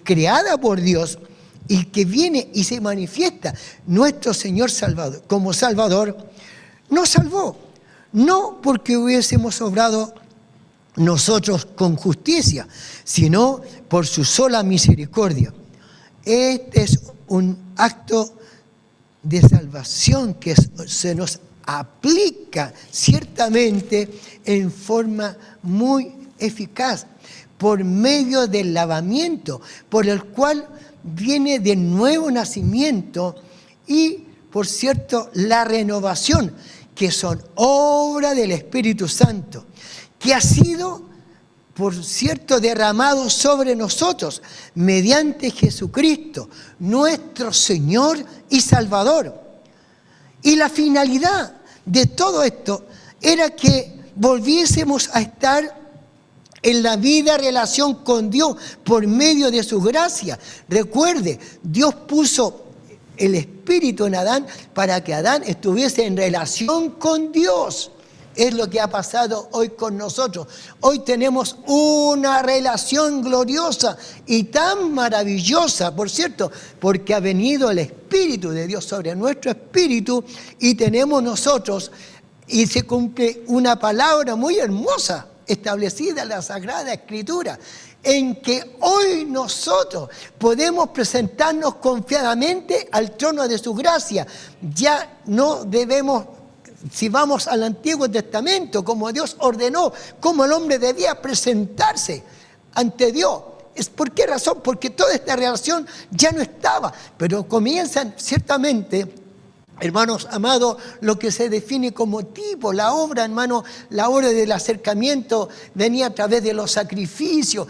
creada por Dios y que viene y se manifiesta nuestro Señor Salvador como Salvador, nos salvó. No porque hubiésemos obrado nosotros con justicia, sino por su sola misericordia. Este es un acto de salvación que se nos aplica ciertamente en forma muy eficaz por medio del lavamiento, por el cual viene de nuevo nacimiento y, por cierto, la renovación, que son obra del Espíritu Santo, que ha sido, por cierto, derramado sobre nosotros mediante Jesucristo, nuestro Señor y Salvador. Y la finalidad de todo esto era que volviésemos a estar en la vida relación con Dios por medio de su gracia. Recuerde, Dios puso el Espíritu en Adán para que Adán estuviese en relación con Dios. Es lo que ha pasado hoy con nosotros. Hoy tenemos una relación gloriosa y tan maravillosa, por cierto, porque ha venido el Espíritu de Dios sobre nuestro espíritu y tenemos nosotros, y se cumple una palabra muy hermosa establecida en la Sagrada Escritura, en que hoy nosotros podemos presentarnos confiadamente al trono de su gracia. Ya no debemos, si vamos al Antiguo Testamento, como Dios ordenó, como el hombre debía presentarse ante Dios. ¿Por qué razón? Porque toda esta relación ya no estaba, pero comienzan ciertamente Hermanos amados, lo que se define como tipo, la obra, hermano, la obra del acercamiento venía a través de los sacrificios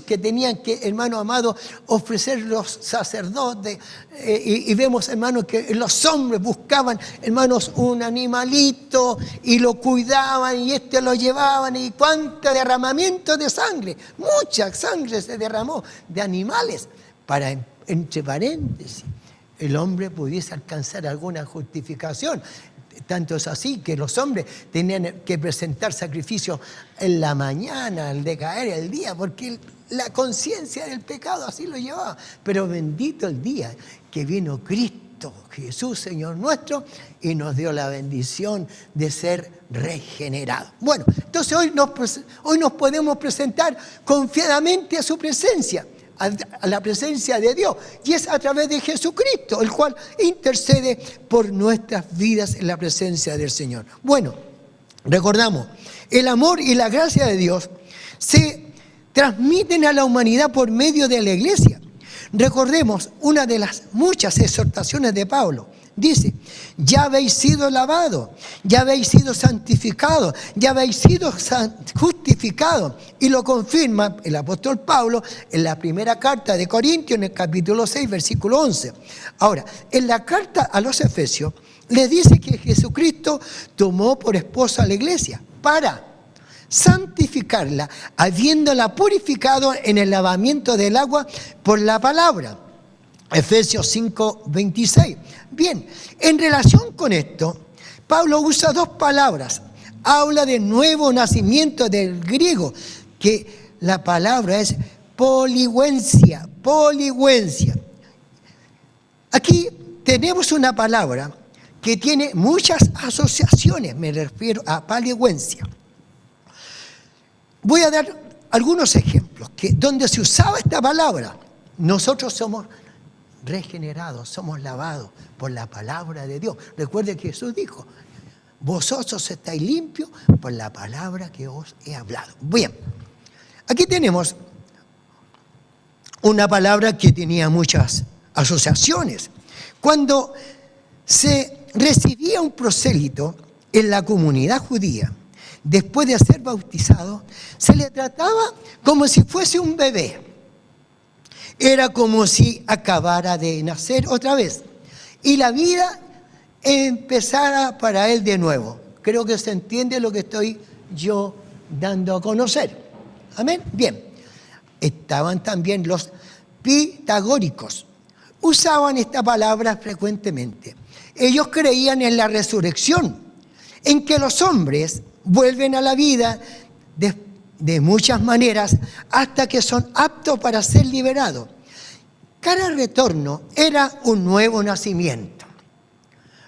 que tenían que, hermano amado, ofrecer los sacerdotes. Y vemos, hermanos, que los hombres buscaban, hermanos, un animalito y lo cuidaban y lo llevaban. Y cuánto derramamiento de sangre, mucha sangre se derramó de animales para, entre paréntesis, el hombre pudiese alcanzar alguna justificación. Tanto es así que los hombres tenían que presentar sacrificios en la mañana, al decaer el día, porque la conciencia del pecado así lo llevaba. Pero bendito el día que vino Cristo Jesús, Señor nuestro, y nos dio la bendición de ser regenerados. Bueno, entonces hoy nos podemos presentar confiadamente a su presencia, a la presencia de Dios, y es a través de Jesucristo, el cual intercede por nuestras vidas en la presencia del Señor. Bueno, recordamos, el amor y la gracia de Dios se transmiten a la humanidad por medio de la iglesia. Recordemos una de las muchas exhortaciones de Pablo. Dice, ya habéis sido lavados, ya habéis sido santificados, ya habéis sido justificados. Y lo confirma el apóstol Pablo en la primera carta de Corintios, en el capítulo 6, versículo 11. Ahora, en la carta a los Efesios, le dice que Jesucristo tomó por esposa a la iglesia para santificarla, habiéndola purificado en el lavamiento del agua por la palabra. Efesios 5, 26. Bien, en relación con esto, Pablo usa dos palabras. Habla de nuevo nacimiento del griego, que la palabra es poligenesia, poligenesia. Aquí tenemos una palabra que tiene muchas asociaciones, me refiero a poligenesia. Voy a dar algunos ejemplos donde se usaba esta palabra. Nosotros somos regenerados, somos lavados por la palabra de Dios. Recuerde que Jesús dijo, vosotros estáis limpios por la palabra que os he hablado. Bien, aquí tenemos una palabra que tenía muchas asociaciones. Cuando se recibía un prosélito en la comunidad judía, después de ser bautizado, se le trataba como si fuese un bebé. Era como si acabara de nacer otra vez y la vida empezara para él de nuevo. Creo que se entiende lo que estoy yo dando a conocer. Amén. Bien. Estaban también los pitagóricos. Usaban esta palabra frecuentemente. Ellos creían en la resurrección, en que los hombres vuelven a la vida de muchas maneras hasta que son aptos para ser liberados. Cada retorno era un nuevo nacimiento.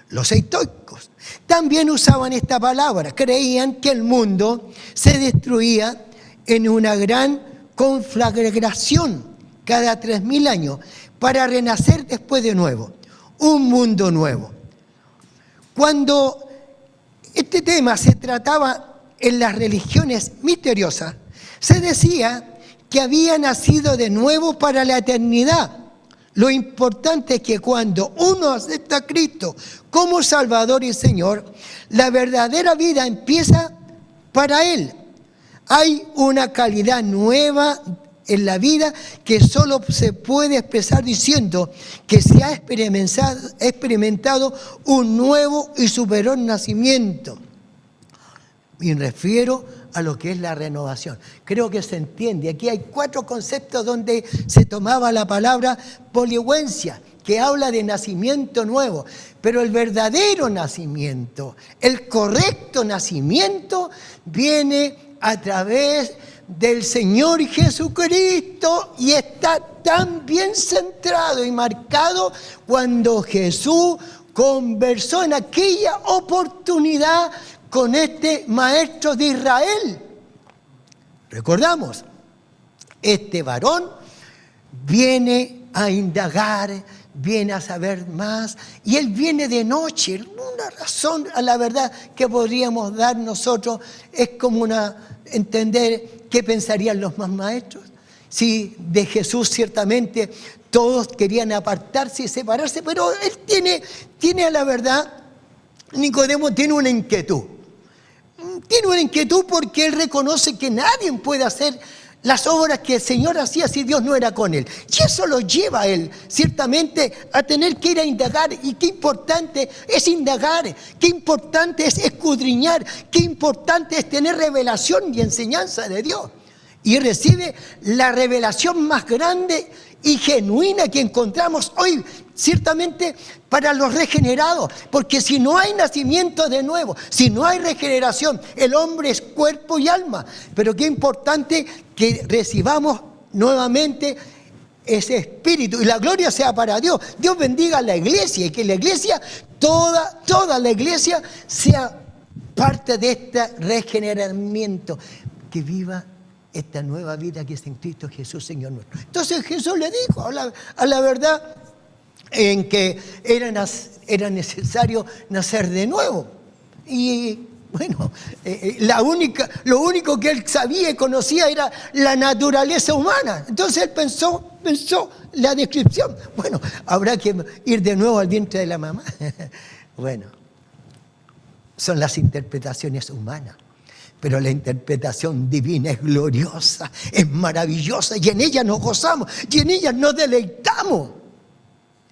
Los estoicos también usaban esta palabra. Creían que el mundo se destruía en una gran conflagración cada 3000 años para renacer después de nuevo. Un mundo nuevo. Cuando este tema se trataba en las religiones misteriosas, se decía que había nacido de nuevo para la eternidad. Lo importante es que cuando uno acepta a Cristo como Salvador y Señor, la verdadera vida empieza para Él. Hay una calidad nueva en la vida que solo se puede expresar diciendo que se ha experimentado un nuevo y superior nacimiento. Me refiero a lo que es la renovación. Creo que se entiende. Aquí hay 4 conceptos donde se tomaba la palabra poligenesia, que habla de nacimiento nuevo. Pero el verdadero nacimiento, el correcto nacimiento, viene a través del Señor Jesucristo y está tan bien centrado y marcado cuando Jesús conversó en aquella oportunidad con este maestro de Israel. Recordamos, este varón viene a indagar, viene a saber más, y él viene de noche. Una razón a la verdad que podríamos dar nosotros es como entender qué pensarían los más maestros. Si de Jesús ciertamente todos querían apartarse y separarse, pero él tiene a la verdad, Nicodemo tiene una inquietud. Tiene una inquietud porque él reconoce que nadie puede hacer las obras que el Señor hacía si Dios no era con él. Y eso lo lleva a él, ciertamente, a tener que ir a indagar. Y qué importante es indagar, qué importante es escudriñar, qué importante es tener revelación y enseñanza de Dios. Y recibe la revelación más grande y genuina que encontramos hoy, ciertamente para los regenerados, porque si no hay nacimiento de nuevo, si no hay regeneración, el hombre es cuerpo y alma. Pero qué importante que recibamos nuevamente ese espíritu, y la gloria sea para Dios. Dios bendiga a la iglesia, y que la iglesia, toda la iglesia, sea parte de este regeneramiento, que viva esta nueva vida que es en Cristo Jesús, Señor nuestro. Entonces Jesús le dijo a la verdad en que era necesario nacer de nuevo. Y bueno, lo único que él sabía y conocía era la naturaleza humana. Entonces él pensó la descripción. Bueno, habrá que ir de nuevo al vientre de la mamá. Bueno, son las interpretaciones humanas. Pero la interpretación divina es gloriosa, es maravillosa, y en ella nos gozamos, y en ella nos deleitamos.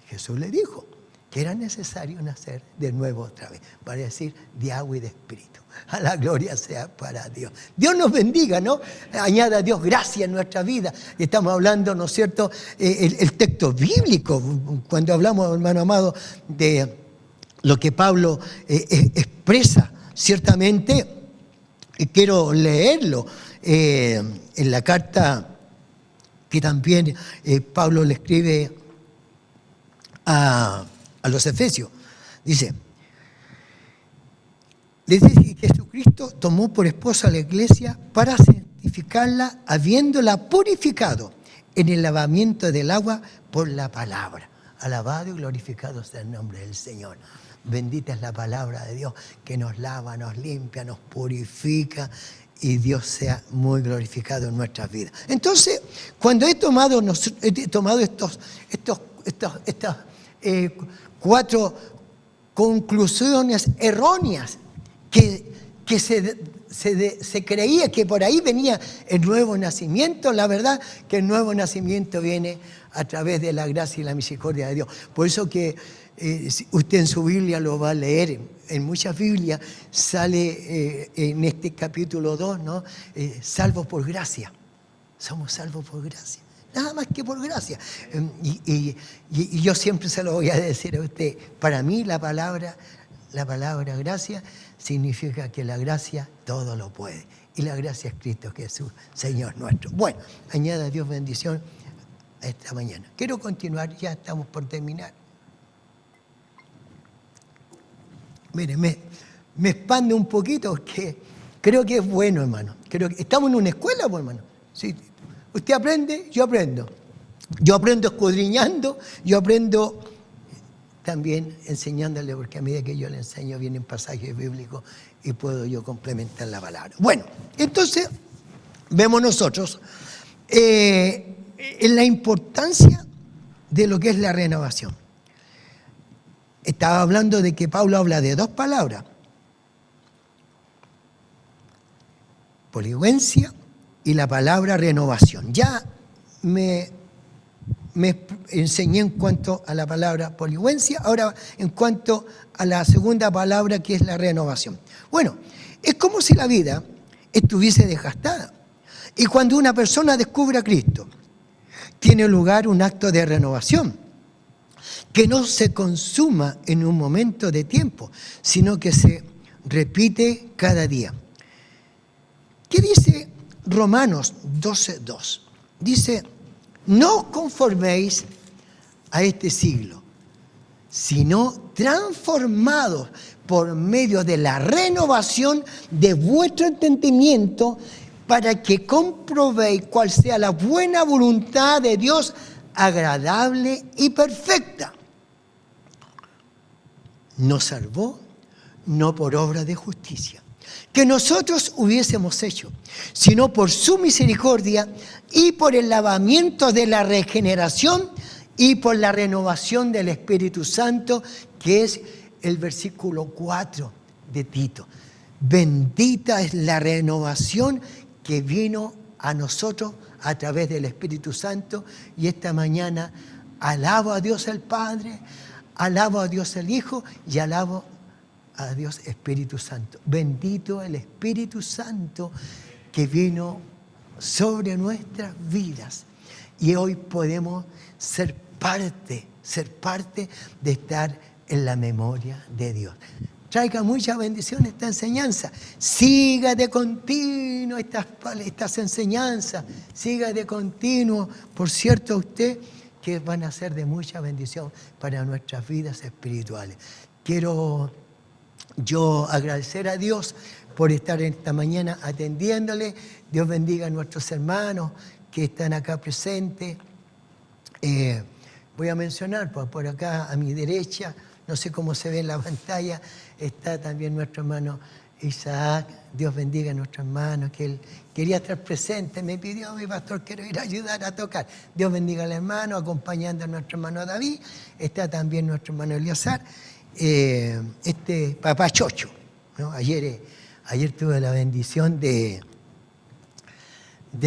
Jesús le dijo que era necesario nacer de nuevo otra vez, para decir de agua y de espíritu. A la gloria sea para Dios. Dios nos bendiga, ¿no? Añada a Dios gracia en nuestra vida. Estamos hablando, ¿no es cierto?, el texto bíblico, cuando hablamos, hermano amado, de lo que Pablo expresa, ciertamente. Quiero leerlo en la carta que también Pablo le escribe a los Efesios. Dice que Jesucristo tomó por esposa a la iglesia para santificarla, habiéndola purificado en el lavamiento del agua por la palabra. Alabado y glorificado sea el nombre del Señor. Bendita es la palabra de Dios que nos lava, nos limpia, nos purifica, y Dios sea muy glorificado en nuestras vidas. Entonces, cuando he tomado estas 4 conclusiones erróneas que se creía que por ahí venía el nuevo nacimiento, la verdad que el nuevo nacimiento viene a través de la gracia y la misericordia de Dios. Por eso que usted en su Biblia lo va a leer. En muchas Biblias sale en este capítulo 2, ¿no? Salvos por gracia. Somos salvos por gracia. Nada más que por gracia. Y yo siempre se lo voy a decir a usted. Para mí la palabra gracia significa que la gracia todo lo puede. Y la gracia es Cristo Jesús, Señor nuestro. Bueno, añada a Dios bendición a esta mañana. Quiero continuar, ya estamos por terminar. Mire, me expande un poquito porque creo que es bueno, hermano. Creo que estamos en una escuela, pues, hermano. Sí, usted aprende, yo aprendo. Yo aprendo escudriñando, yo aprendo también enseñándole, porque a medida que yo le enseño vienen pasajes bíblicos y puedo yo complementar la palabra. Bueno, entonces vemos nosotros en la importancia de lo que es la renovación. Estaba hablando de que Pablo habla de 2 palabras: poligencia y la palabra renovación. Ya me enseñé en cuanto a la palabra poligencia, ahora en cuanto a la segunda palabra, que es la renovación. Bueno, es como si la vida estuviese desgastada. Y cuando una persona descubre a Cristo, tiene lugar un acto de renovación, que no se consuma en un momento de tiempo, sino que se repite cada día. ¿Qué dice Romanos 12:2? Dice: no os conforméis a este siglo, sino transformados por medio de la renovación de vuestro entendimiento, para que comprobéis cuál sea la buena voluntad de Dios, agradable y perfecta. Nos salvó no por obra de justicia que nosotros hubiésemos hecho, sino por su misericordia y por el lavamiento de la regeneración y por la renovación del Espíritu Santo, que es el versículo 4 de Tito. Bendita es la renovación que vino a nosotros a través del Espíritu Santo, y esta mañana alabo a Dios el Padre, alabo a Dios el Hijo y alabo a Dios Espíritu Santo. Bendito el Espíritu Santo que vino sobre nuestras vidas, y hoy podemos ser parte de estar en la memoria de Dios. Traiga mucha bendición esta enseñanza. Siga de continuo estas enseñanzas. Siga de continuo. Por cierto, usted, que van a ser de mucha bendición para nuestras vidas espirituales. Quiero yo agradecer a Dios por estar esta mañana atendiéndole. Dios bendiga a nuestros hermanos que están acá presentes. Voy a mencionar por acá a mi derecha, no sé cómo se ve en la pantalla, está también nuestro hermano Isaac. Dios bendiga a nuestro hermano, que él quería estar presente. Me pidió, mi pastor, quiero ir a ayudar a tocar. Dios bendiga al hermano, acompañando a nuestro hermano David. Está también nuestro hermano Eliazar, papá Chocho, ¿no? Ayer tuve la bendición de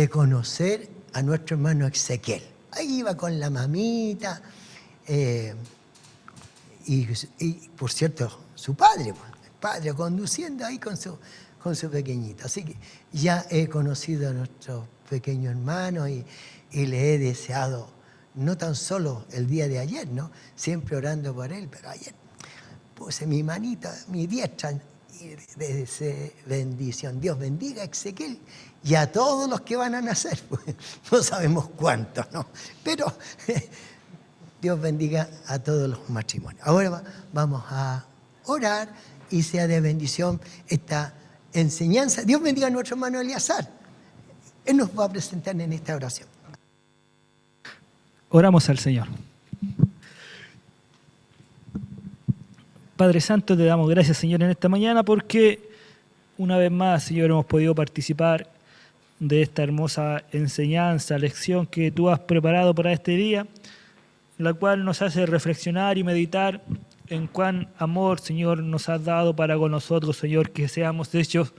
conocer a nuestro hermano Ezequiel. Ahí iba con la mamita, y por cierto, su padre, el padre conduciendo ahí con su pequeñita. Así que ya he conocido a nuestro pequeño hermano y le he deseado, no tan solo el día de ayer, ¿no? Siempre orando por él, pero ayer puse mi manita, mi diestra, y de bendición. Dios bendiga a Ezequiel y a todos los que van a nacer. No sabemos cuántos, ¿no? Pero Dios bendiga a todos los matrimonios. Ahora vamos a orar y sea de bendición esta enseñanza. Dios bendiga a nuestro hermano Eliazar. Él nos va a presentar en esta oración. Oramos al Señor. Padre Santo, te damos gracias, Señor, en esta mañana porque una vez más, Señor, hemos podido participar de esta hermosa enseñanza, lección que tú has preparado para este día, la cual nos hace reflexionar y meditar en cuán amor, Señor, nos has dado para con nosotros, Señor, que seamos hechos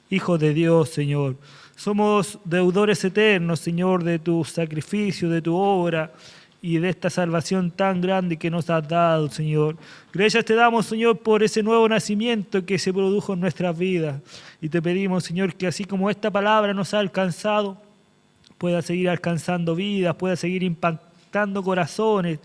hijos de Dios, Señor. Somos deudores eternos, Señor, de tu sacrificio, de tu obra y de esta salvación tan grande que nos has dado, Señor. Gracias te damos, Señor, por ese nuevo nacimiento que se produjo en nuestras vidas. Y te pedimos, Señor, que así como esta palabra nos ha alcanzado, pueda seguir alcanzando vidas, pueda seguir impactando corazones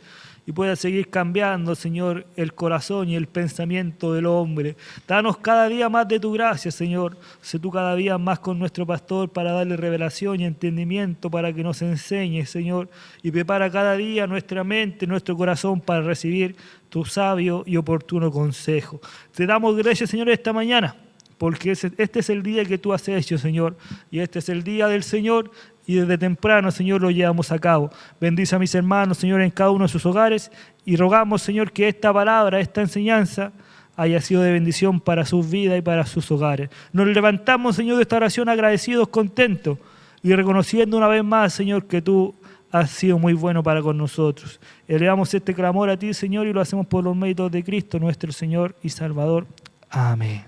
y pueda seguir cambiando, Señor, el corazón y el pensamiento del hombre. Danos cada día más de tu gracia, Señor. Sé tú cada día más con nuestro pastor para darle revelación y entendimiento, para que nos enseñe, Señor, y prepara cada día nuestra mente, nuestro corazón para recibir tu sabio y oportuno consejo. Te damos gracias, Señor, esta mañana, porque este es el día que tú has hecho, Señor, y este es el día del Señor, y desde temprano, Señor, lo llevamos a cabo. Bendice a mis hermanos, Señor, en cada uno de sus hogares, y rogamos, Señor, que esta palabra, esta enseñanza, haya sido de bendición para sus vidas y para sus hogares. Nos levantamos, Señor, de esta oración agradecidos, contentos, y reconociendo una vez más, Señor, que tú has sido muy bueno para con nosotros. Elevamos este clamor a ti, Señor, y lo hacemos por los méritos de Cristo, nuestro Señor y Salvador. Amén.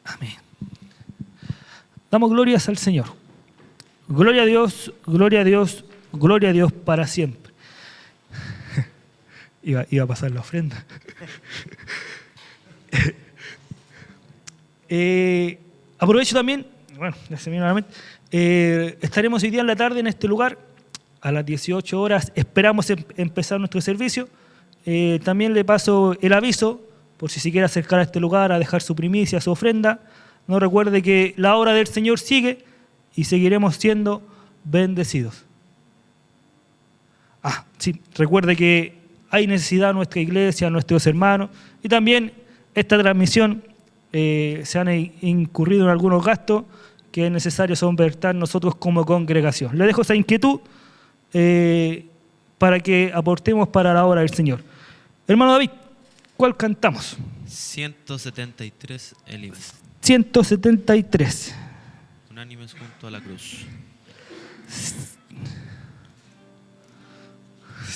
Amén. Damos glorias al Señor. Gloria a Dios, gloria a Dios, gloria a Dios para siempre. Iba a pasar la ofrenda. Aprovecho también, bueno, ya se me vino a la mente, estaremos hoy día en la tarde en este lugar, a las 18 horas, esperamos empezar nuestro servicio. También le paso el aviso, por si se quiere acercar a este lugar a dejar su primicia, su ofrenda. No recuerde que la obra del Señor sigue y seguiremos siendo bendecidos. Sí, recuerde que hay necesidad en nuestra iglesia, en nuestros hermanos, y también esta transmisión se han incurrido en algunos gastos que es necesario solventar nosotros como congregación. Le dejo esa inquietud para que aportemos para la obra del Señor. Hermano David, ¿cuál cantamos? 173 Elías. 173. Unánimes junto a la cruz.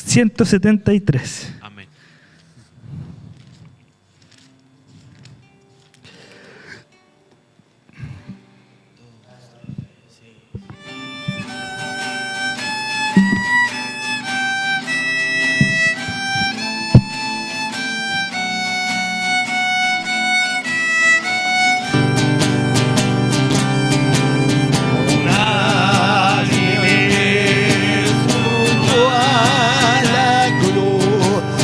173. Amén. Nadie me supo a la cruz.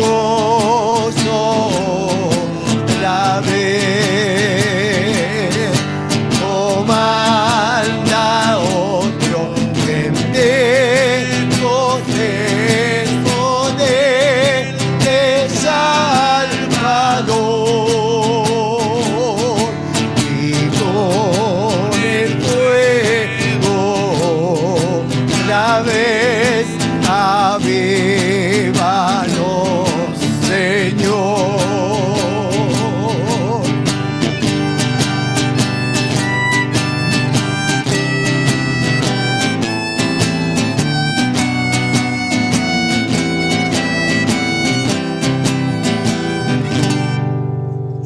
gozo la vez. Comanda otro pendejo de poder de Salvador, y con el fuego la vez avívanos, Señor.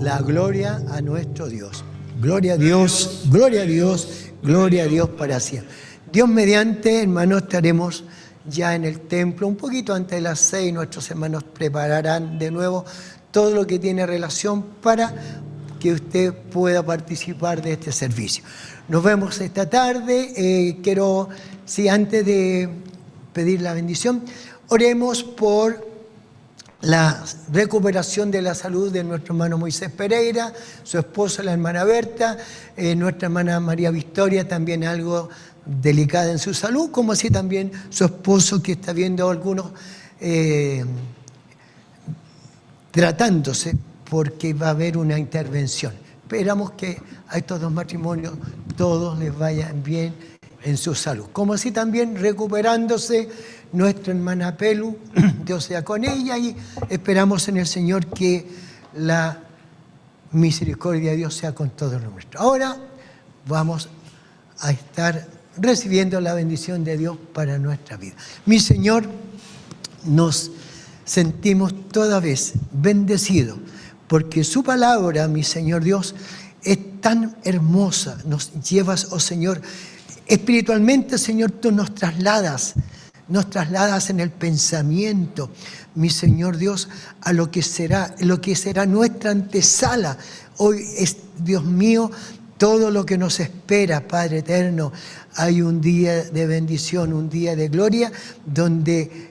La gloria a nuestro Dios. Gloria a Dios, gloria a Dios, gloria a Dios para siempre. Dios mediante, hermanos, estaremos ya en el templo, un poquito antes de las 6, nuestros hermanos prepararán de nuevo todo lo que tiene relación para que usted pueda participar de este servicio. Nos vemos esta tarde. Quiero, si antes de pedir la bendición, oremos por la recuperación de la salud de nuestro hermano Moisés Pereira, su esposa, la hermana Berta, nuestra hermana María Victoria, también algo delicada en su salud, como así también su esposo, que está viendo algunos tratándose, porque va a haber una intervención. Esperamos que a estos dos matrimonios todos les vayan bien en su salud, como así también recuperándose nuestra hermana Pelu, Dios sea con ella, y esperamos en el Señor que la misericordia de Dios sea con todos los nuestros. Ahora vamos a estar recibiendo la bendición de Dios para nuestra vida. Mi Señor, nos sentimos toda vez bendecidos, porque su palabra, mi Señor Dios, es tan hermosa. Nos llevas, oh Señor, espiritualmente, Señor, tú nos trasladas en el pensamiento, mi Señor Dios, a lo que será nuestra antesala. Hoy es, Dios mío, todo lo que nos espera, Padre eterno. Hay un día de bendición, un día de gloria, donde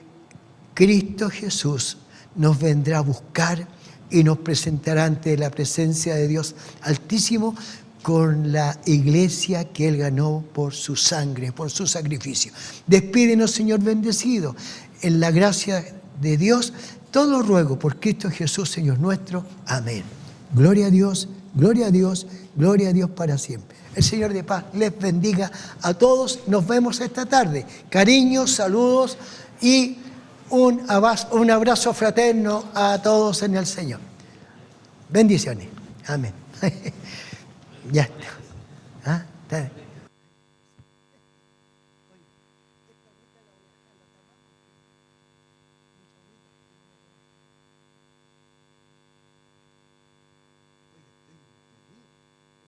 Cristo Jesús nos vendrá a buscar y nos presentará ante la presencia de Dios Altísimo, con la iglesia que Él ganó por su sangre, por su sacrificio. Despídenos, Señor bendecido, en la gracia de Dios. Todo lo ruego por Cristo Jesús, Señor nuestro. Amén. Gloria a Dios, gloria a Dios, gloria a Dios para siempre. El Señor de paz les bendiga a todos. Nos vemos esta tarde. Cariños, saludos y un abrazo fraterno a todos en el Señor. Bendiciones. Amén. Ya está. ¿Ah? ¿Está?